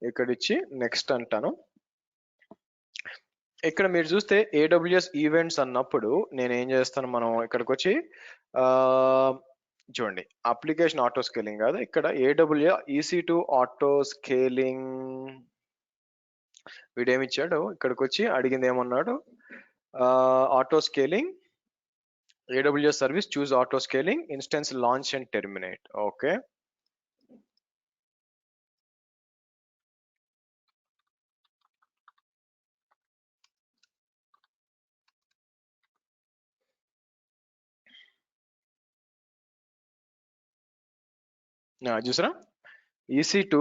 [SPEAKER 2] ఇక్కడ ఇచ్చి నెక్స్ట్ అంటాను. ఇక్కడ మీరు చూస్తే AWS ఈవెంట్స్ అన్నప్పుడు నేను ఏం చేస్తాను, మనం ఇక్కడికి వచ్చి చూడండి అప్లికేషన్ ఆటో స్కేలింగ్ కాదు, ఇక్కడ AWS EC2 ఆటో స్కేలింగ్. వీడేమిచ్చాడు, ఇక్కడికి వచ్చి అడిగింది ఏమన్నాడు, auto scaling AWS service choose auto scaling instance launch and terminate. Okay, చూసారా EC2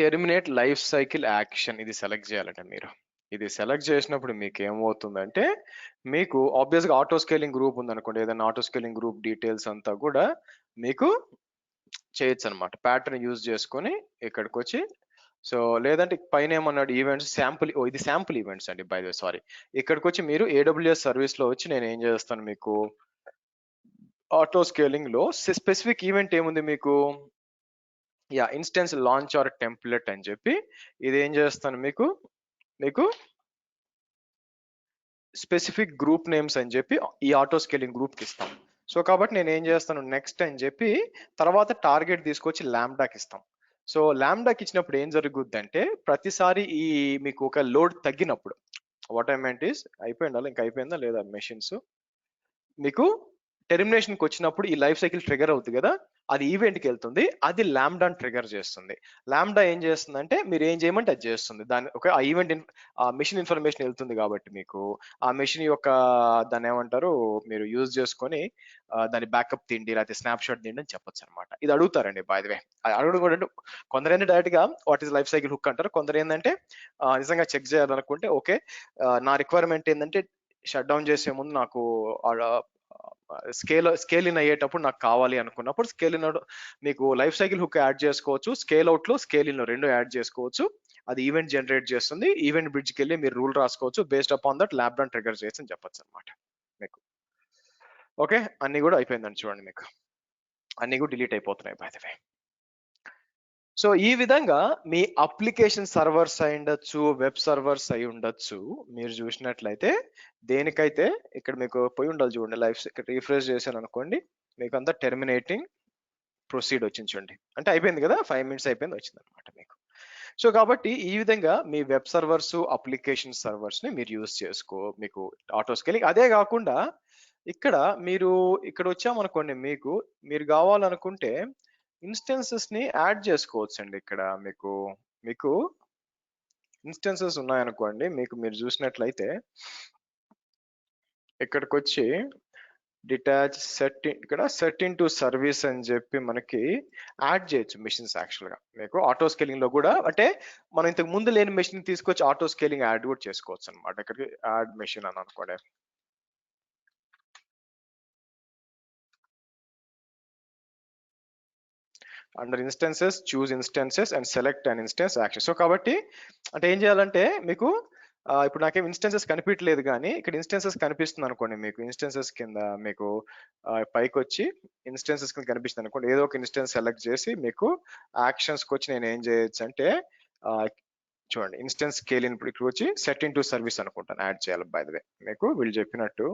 [SPEAKER 2] terminate life cycle action, ఇది సెలెక్ట్ చేయాలంట మీరు. ఇది సెలెక్ట్ చేసినప్పుడు మీకు ఏమవుతుందంటే, మీకు ఆబ్వియస్ గా ఆటో స్కేలింగ్ గ్రూప్ ఉంది అనుకోండి, ఏదైనా ఆటో స్కేలింగ్ గ్రూప్ డీటెయిల్స్ అంతా కూడా మీకు చేయొచ్చు అనమాట, ప్యాటర్న్ యూజ్ చేసుకొని ఇక్కడికి వచ్చి. సో లేదంటే పైన ఏమన్నాడు, ఈవెంట్స్ శాంపుల్, ఇది శాంపుల్ ఈవెంట్స్ అండి బై ద వే, సారీ. ఇక్కడికి వచ్చి మీరు AWS సర్వీస్ లో వచ్చి నేను ఏం చేస్తాను, మీకు ఆటో స్కేలింగ్ లో స్పెసిఫిక్ ఈవెంట్ ఏముంది మీకు, ఇన్స్టెన్స్ లాంచ్ ఆర్ టెంప్లెట్ అని చెప్పి ఇది ఏం చేస్తాను, మీకు స్పెసిఫిక్ గ్రూప్ నేమ్స్ అని చెప్పి ఈ ఆటో స్కేలింగ్ గ్రూప్ కి ఇస్తాం. సో కాబట్టి నేను ఏం చేస్తాను, నెక్స్ట్ అని చెప్పి తర్వాత టార్గెట్ తీసుకొచ్చి ల్యాంబ్డాకి ఇస్తాం. సో ల్యాంబ్డాకి ఇచ్చినప్పుడు ఏం జరుగుద్ది అంటే ప్రతిసారి ఈ మీకు ఒక లోడ్ తగ్గినప్పుడు, వాట్ ఐ మెంట్ ఈస్ అయిపోయిందా, ఇంకా అయిపోయిందా లేదా మెషిన్స్, మీకు టెర్మినేషన్ కి వచ్చినప్పుడు ఈ లైఫ్ సైకిల్ ట్రిగర్ అవుతుంది కదా, అది ఈవెంట్ కి వెళ్తుంది, అది ల్యాంబ్డాని ట్రిగర్ చేస్తుంది. ల్యాంబ్డా ఏం చేస్తుంది అంటే మీరు ఏం చేయమంటే అది చేస్తుంది. దాని ఒక ఆ ఈవెంట్ ఆ మెషిన్ ఇన్ఫర్మేషన్ వెళ్తుంది కాబట్టి మీకు ఆ మెషిన్ యొక్క దాన్ని ఏమంటారు మీరు యూజ్ చేసుకొని దాని బ్యాకప్ తిండి లేకపోతే స్నాప్ షాట్ తిండి అని చెప్పొచ్చు అనమాట. ఇది అడుగుతారండి బై ది వే. అడగడం కూడా కొందరు ఏంటంటే డైరెక్ట్ గా what is life cycle hook అంటారు, కొందరు ఏంటంటే నిజంగా చెక్ చేయాలనుకుంటే ఓకే నా రిక్వైర్మెంట్ ఏంటంటే షట్ డౌన్ చేసే ముందు నాకు స్కేల్ ఇన్ అయ్యేటప్పుడు నాకు కావాలి అనుకున్నప్పుడు స్కేల్ ఇన్ మీకు లైఫ్ సైకిల్ హుక్ యాడ్ చేసుకోవచ్చు, స్కేల్ అవుట్ లో స్కేల్ ఇన్ రెండు యాడ్ చేసుకోవచ్చు. అది ఈవెంట్ జనరేట్ చేస్తుంది, ఈవెంట్ బ్రిడ్జ్కి వెళ్ళి మీరు రూల్ రాసుకోవచ్చు, బేస్డ్ అపాన్ దట్ ల్యాబ్డాన్ ట్రిగర్ చేయొచ్చు అని చెప్పొచ్చు అనమాట మీకు. ఓకే అన్ని కూడా అయిపోయిందని చూడండి, మీకు అన్ని కూడా డిలీట్ అయిపోతున్నాయి బై ద వే. సో ఈ విధంగా మీ అప్లికేషన్ సర్వర్స్ అయి ఉండొచ్చు, వెబ్ సర్వర్స్ అయి ఉండొచ్చు. మీరు చూసినట్లయితే దేనికైతే ఇక్కడ మీకు పోయి ఉండాలి చూడండి, లైఫ్ ఇక్కడ రీఫ్రెష్ చేశాను అనుకోండి, మీకు అంతా టెర్మినేటింగ్ ప్రొసీడ్ వచ్చింది చూడండి, అంటే అయిపోయింది కదా, 5 minutes అయిపోయింది వచ్చింది అనమాట మీకు. సో కాబట్టి ఈ విధంగా మీ వెబ్ సర్వర్స్ అప్లికేషన్ సర్వర్స్ ని మీరు యూజ్ చేసుకో మీకు ఆటో స్కేలింగ్. అదే కాకుండా ఇక్కడ మీరు ఇక్కడ వచ్చామనుకోండి, మీకు మీరు కావాలనుకుంటే ఇన్స్టెన్సెస్ ని యాడ్ చేసుకోవచ్చు అండి. ఇక్కడ మీకు మీకు ఇన్స్టెన్సెస్ ఉన్నాయనుకోండి, మీకు మీరు చూసినట్లయితే ఇక్కడికి వచ్చి డిటాచ్ సెట్ ఇక్కడ సెట్ ఇన్ టు సర్వీస్ అని చెప్పి మనకి యాడ్ చేయొచ్చు మిషన్స్. యాక్చువల్ గా మీకు ఆటో స్కేలింగ్ లో కూడా అంటే మనం ఇంతకు ముందు లేని మెషిన్ తీసుకొచ్చి ఆటో స్కేలింగ్ యాడ్ కూడా చేసుకోవచ్చు అనమాట. ఇక్కడికి యాడ్ మెషిన్ అని అనుకోండి, under instances choose instances and select an instance action. So కాబట్టి అంటే ఏం చేయాలంటే మీకు ఇప్పుడు నాకేం ఇన్స్టెన్సెస్ కనిపించలేదు, కానీ ఇక్కడ ఇన్స్టెన్సెస్ కనిపిస్తుంది అనుకోండి, మీకు ఇన్స్టెన్సెస్ కింద మీకు పైకి వచ్చి ఇన్స్టెన్సెస్ కింద కనిపిస్తుంది అనుకోండి, ఏదో ఒక ఇన్స్టెన్స్ సెలెక్ట్ చేసి మీకు యాక్షన్స్కి వచ్చి నేను ఏం చేయొచ్చు అంటే చూడండి ఇన్స్టెన్స్ స్కేల్ ఇన్ ఇక్కడ వచ్చి సెట్ ఇన్ టు సర్వీస్ అనుకుంటాను యాడ్ చేయాలి. బై ద వే మీకు వీళ్ళు చెప్పినట్టు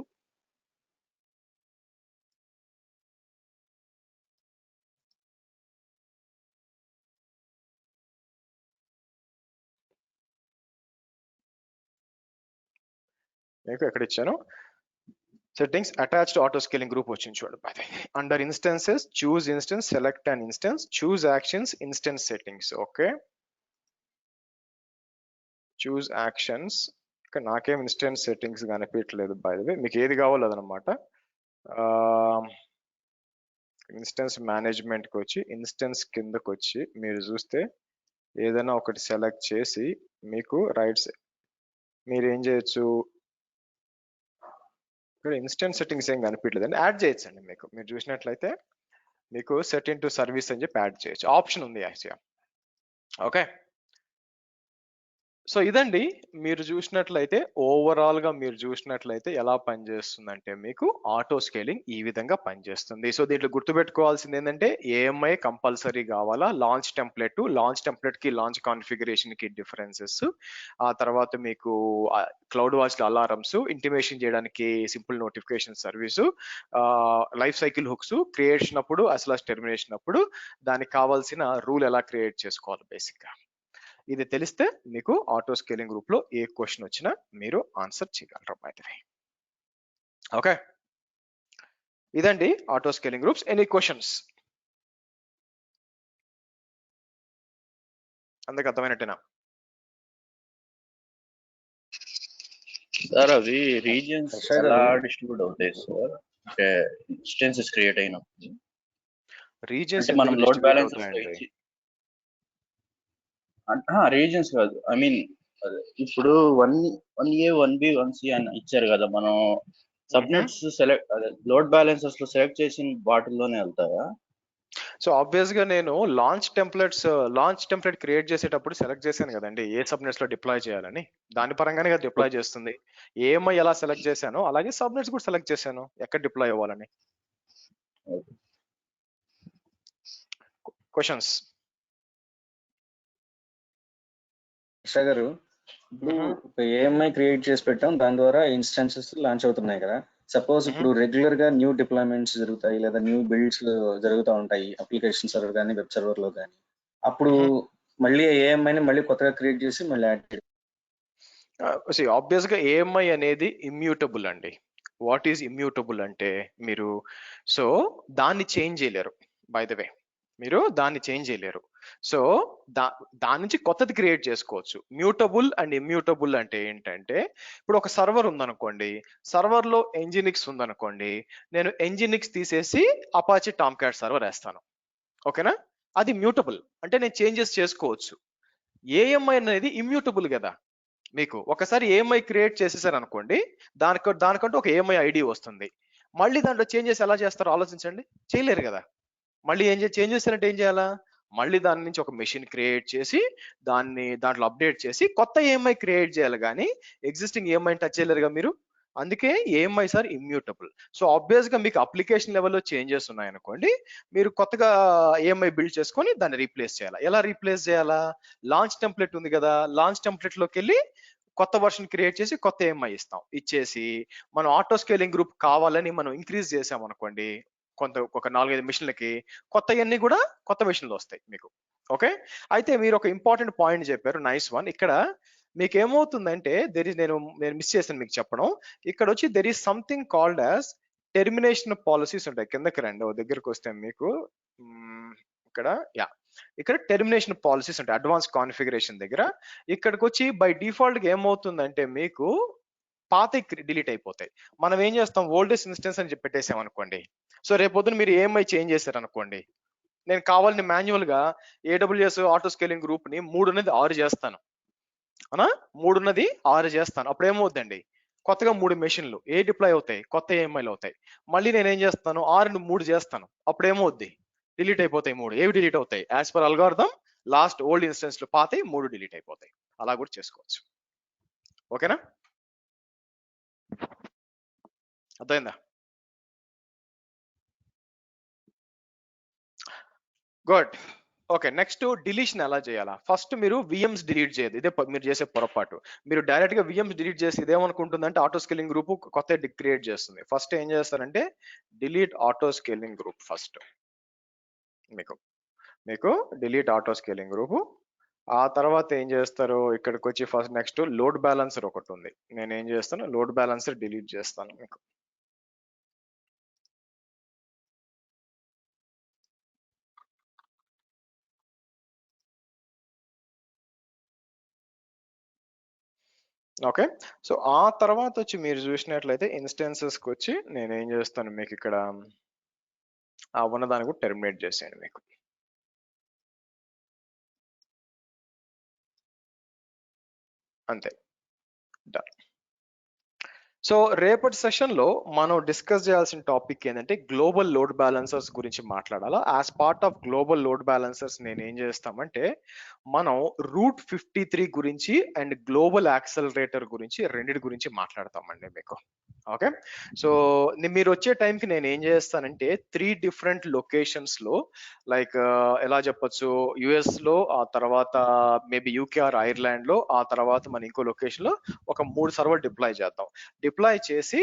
[SPEAKER 2] మీకు ఎక్కడ ఇచ్చాను settings attached auto scaling group వచ్చింది చూడండి. Under instances choose instance select and instance choose actions instance settings. Okay choose actions, ఇక్కడ నాకేం ఇన్స్టెన్స్ సెట్టింగ్స్ కనిపించలేదు బై ద వే, మీకు ఏది కావాలో అదనమాట. ఇన్స్టెన్స్ మేనేజ్మెంట్కి వచ్చి ఇన్స్టెన్స్ కిందకు వచ్చి మీరు చూస్తే ఏదైనా ఒకటి సెలెక్ట్ చేసి మీకు రైట్స్ మీరు ఏం చేయొచ్చు, ఇక్కడ ఇన్స్టెన్స్ సెట్టింగ్స్ ఏం కనిపించలేదు అండి, యాడ్ చేయొచ్చు అండి. మీకు మీరు చూసినట్లయితే మీకు సెట్ ఇన్ టు సర్వీస్ అని చెప్పి యాడ్ చేయొచ్చు, ఆప్షన్ ఉంది యాక్చువల్గా. ఓకే సో ఇదండి మీరు చూసినట్లయితే ఓవరాల్ గా మీరు చూసినట్లయితే ఎలా పనిచేస్తుందంటే మీకు ఆటో స్కేలింగ్ ఈ విధంగా పనిచేస్తుంది. సో దీంట్లో గుర్తుపెట్టుకోవాల్సింది ఏంటంటే ఏఎంఐ కంపల్సరీ కావాలా, లాంచ్ టెంప్లెట్ కి లాంచ్ కాన్ఫిగరేషన్ కి డిఫరెన్సెస్, ఆ తర్వాత మీకు క్లౌడ్ వాచ్ అలారమ్స్, ఇంటిమేషన్ చేయడానికి simple notification service, life cycle hooks creation అప్పుడు అసలు టెర్మినేషన్ అప్పుడు దానికి కావాల్సిన రూల్ ఎలా క్రియేట్ చేసుకోవాలి బేసిక్ గా. ఇది తెలిస్తే మీకు ఆటో స్కేలింగ్ గ్రూప్ లో ఏ క్వశ్చన్ వచ్చినా మీరు ఆన్సర్ చేయగలరు బై ది వే. ఓకే ఇదండి auto scaling groups. Any questions? అందరికి అర్థమైనట్టేనా?
[SPEAKER 3] సార్ అవి రీజియన్స్ ఎలా డిస్ట్రిబ్యూట్ అవుతాయి సార్, అంటే ఇన్స్టెన్సెస్ క్రియేట్ అయినప్పుడు
[SPEAKER 2] రీజియన్స్
[SPEAKER 3] మనం లోడ్ బ్యాలెన్సెస్ రీజియన్స్ కాదు, ఐ మీన్ ఇప్పుడు 1A 1B 1C అని ఇచ్చారు కదా, మనం సబ్నెట్స్ సెలెక్ట్ లోడ్ బ్యాలెన్సెస్ లో సెలెక్ట్ చేసిన వాటిల్లోనే వెళ్తాయా?
[SPEAKER 2] సో ఆబ్వియస్ గా నేను లాంచ్ టెంప్లెట్ క్రియేట్ చేసేటప్పుడు సెలెక్ట్ చేశాను కదండి ఏ సబ్నెట్స్ లో డిప్లాయ్ చేయాలని, దాని పరంగానే కదా డిప్లాయ్ చేస్తుంది. ఏమై ఎలా సెలెక్ట్ చేశానో అలాగే సబ్నెట్స్ కూడా సెలెక్ట్ చేశాను ఎక్కడ డిప్లాయ్ అవ్వాలని. క్వశ్చన్స్?
[SPEAKER 4] గారు ఇప్పుడు ఏఎంఐ క్రియేట్ చేసి పెట్టాం, దాని ద్వారా ఇన్స్టెన్సెస్ లాంచ్ అవుతున్నాయి కదా. సపోజ్ ఇప్పుడు రెగ్యులర్ గా న్యూ డిప్లాయ్మెంట్స్ జరుగుతాయి లేదా న్యూ బిల్డ్స్ జరుగుతూ ఉంటాయి అప్లికేషన్ సర్వర్ కానీ వెబ్ సర్వర్ లో కానీ. అప్పుడు మళ్ళీ ఏఎంఐని మళ్ళీ కొత్తగా క్రియేట్ చేసి మళ్ళీ యాడ్ చేయడం.
[SPEAKER 2] ఆబ్వియస్ గా ఏఎంఐ అనేది ఇమ్యూటబుల్ అండి. వాట్ ఈజ్ ఇమ్యూటబుల్ అంటే మీరు సో దాన్ని చేంజ్ చేయలేరు. బై ద వే మీరు దాన్ని చేంజ్ చేయలేరు. సో దాని నుంచి కొత్తది క్రియేట్ చేసుకోవచ్చు. మ్యూటబుల్ అండ్ ఇమ్యూటబుల్ అంటే ఏంటంటే, ఇప్పుడు ఒక సర్వర్ ఉందనుకోండి, సర్వర్ లో ఎంజినిక్స్ ఉందనుకోండి, నేను ఎంజినిక్స్ తీసేసి అపాచీ టామ్ క్యాట్ సర్వర్ వేస్తాను. ఓకేనా? అది మ్యూటబుల్ అంటే నేను చేంజెస్ చేసుకోవచ్చు. ఏఎంఐ అనేది ఇమ్యూటబుల్ కదా. మీకు ఒకసారి ఏఎంఐ క్రియేట్ చేసేసారు అనుకోండి, దానికంటూ ఒక ఏఎంఐ ఐడి వస్తుంది. మళ్ళీ దాంట్లో చేంజెస్ ఎలా చేస్తారో ఆలోచించండి. చేయలేరు కదా. మళ్ళీ చేంజ్ చేస్తారంటే ఏం చేయాలా? మళ్ళీ దాని నుంచి ఒక మెషిన్ క్రియేట్ చేసి దాంట్లో అప్డేట్ చేసి కొత్త ఏఎంఐ క్రియేట్ చేయాలి, కానీ ఎగ్జిస్టింగ్ ఏఎంఐ టచ్ చేయలేరుగా మీరు. అందుకే AMI sir immutable. So obvious గా మీకు అప్లికేషన్ లెవెల్లో చేంజెస్ ఉన్నాయనుకోండి, మీరు కొత్తగా ఏఎంఐ బిల్డ్ చేసుకొని దాన్ని రీప్లేస్ చేయాలా. ఎలా రీప్లేస్ చేయాలా? లాంచ్ టెంప్లెట్ ఉంది కదా, లాంచ్ టెంప్లెట్ లోకి వెళ్ళి కొత్త వర్షన్ క్రియేట్ చేసి కొత్త ఏఎంఐ ఇచ్చేసి మనం ఆటో స్కేలింగ్ గ్రూప్ కావాలని మనం ఇంక్రీజ్ చేసాం అనుకోండి, ఒక 4-5 మిషన్లకి కొత్తవన్నీ కూడా కొత్త మిషన్లు వస్తాయి మీకు. ఓకే, అయితే మీరు ఒక ఇంపార్టెంట్ పాయింట్ చెప్పారు, నైస్ వన్. ఇక్కడ మీకు ఏమవుతుందంటే నేను మిస్ చేశాను మీకు చెప్పడం. ఇక్కడ వచ్చి there is something called as termination policies ఉంటాయి. కిందకి రండి, ఓ దగ్గరకు వస్తే మీకు ఇక్కడ టెర్మినేషన్ పాలసీస్ ఉంటాయి అడ్వాన్స్ కాన్ఫిగరేషన్ దగ్గర. ఇక్కడికి వచ్చి బై డిఫాల్ట్ గా ఏమవుతుందంటే మీకు పాత డిలీట్ అయిపోతాయి. మనం ఏం చేస్తాం, ఓల్డెస్ట్ ఇన్స్టెన్స్ అని చెప్పి పెట్టేసాం అనుకోండి. సో రేపొద్దున మీరు ఏఎంఐ చేంజ్ చేశారు అనుకోండి, నేను కావాలని మాన్యువల్ గా AWS ఆటో స్కేలింగ్ గ్రూప్ ని 3 చేస్తాను, అవునా? 3 చేస్తాను. అప్పుడు ఏమవుతుందండి, కొత్తగా 3 మెషిన్లు డిప్లాయ్ అవుతాయి, కొత్త ఏఎంఐలు అవుతాయి. మళ్ళీ నేను ఏం చేస్తాను, 3 చేస్తాను. అప్పుడు ఏమవుద్ది, డిలీట్ అయిపోతాయి 3. ఏవి డిలీట్ అవుతాయి? As per algorithm last old instance లో పాతాయి, 3 డిలీట్ అయిపోతాయి. అలా కూడా చేసుకోవచ్చు. ఓకేనా? అర్థమైందా? గుడ్. ఓకే, నెక్స్ట్ డిలీషన్ ఎలా చేయాలా? ఫస్ట్ మీరు విఎమ్స్ డిలీట్ చేయదు, ఇదే మీరు చేసే పొరపాటు. మీరు డైరెక్ట్ గా విఎమ్స్ డిలీట్ చేసి ఇదేమనుకుంటుందంటే ఆటో స్కేలింగ్ గ్రూప్ కొత్త క్రియేట్ చేస్తుంది. ఫస్ట్ ఏం చేస్తారంటే delete auto scaling group. First మీకు డిలీట్ ఆటో స్కేలింగ్ గ్రూప్. ఆ తర్వాత ఏం చేస్తారు, ఇక్కడికి వచ్చి ఫస్ట్ నెక్స్ట్ లోడ్ బ్యాలెన్సర్ ఒకటి ఉంది. నేను ఏం చేస్తాను, లోడ్ బ్యాలెన్సర్ డిలీట్ చేస్తాను మీకు. ఓకే, సో ఆ తర్వాత వచ్చి మీరు చూసినట్లయితే ఇన్స్టెన్సెస్కి వచ్చి నేను ఏం చేస్తాను, మీకు ఇక్కడ ఉన్నదాన్ని కూడా టెర్మినేట్ చేసేయండి మీకు. అంతే, డన్. సో రేపటి సెషన్ లో మనం డిస్కస్ చేయాల్సిన టాపిక్ ఏంటంటే గ్లోబల్ లోడ్ బ్యాలెన్సర్స్ గురించి మాట్లాడాలా. As part of global load balancers నేను ఏం చేస్తామంటే మనం రూట్ 53 గురించి అండ్ గ్లోబల్ యాక్సలరేటర్ గురించి రెండింటి గురించి మాట్లాడతామండి మీకు. ఓకే, సో మీరు వచ్చే టైంకి నేను ఏం చేస్తానంటే 3 డిఫరెంట్ లొకేషన్స్ లో, లైక్ ఎలా చెప్పొచ్చు, యుఎస్ లో, ఆ తర్వాత మేబీ యూకే ఆర్ ఐర్లాండ్ లో, ఆ తర్వాత మన ఇంకో లొకేషన్ లో ఒక 3 సర్వర్ డిప్లాయ్ చేద్దాం. డిప్లాయ్ చేసి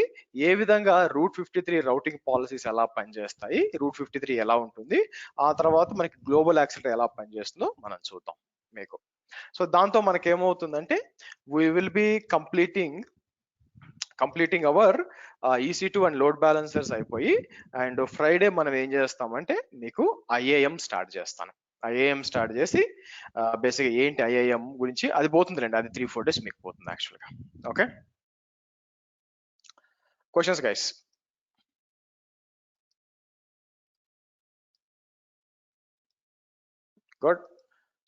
[SPEAKER 2] ఏ విధంగా రూట్ 53 రౌటింగ్ పాలసీస్ ఎలా పనిచేస్తాయి, రూట్ 53 ఎలా ఉంటుంది, ఆ తర్వాత మనకి గ్లోబల్ యాక్సెలరేటర్ ఎలా పనిచేస్తుందో మనం చూద్దాం మీకు. సో దాంతో మనకి ఏమవుతుందంటే we will be completing our EC2 and load balancers అయిపోయి, అండ్ ఫ్రైడే మనం ఏం చేస్తామంటే మీకు IAM స్టార్ట్ చేస్తాను. IAM స్టార్ట్ చేసి బేసిక్గా ఏంటి IAM గురించి అది పోతుందిలేండి, అది 3-4 డేస్ మీకు పోతుంది యాక్చువల్గా. Okay, questions guys? Good,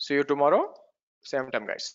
[SPEAKER 2] see you tomorrow same time guys.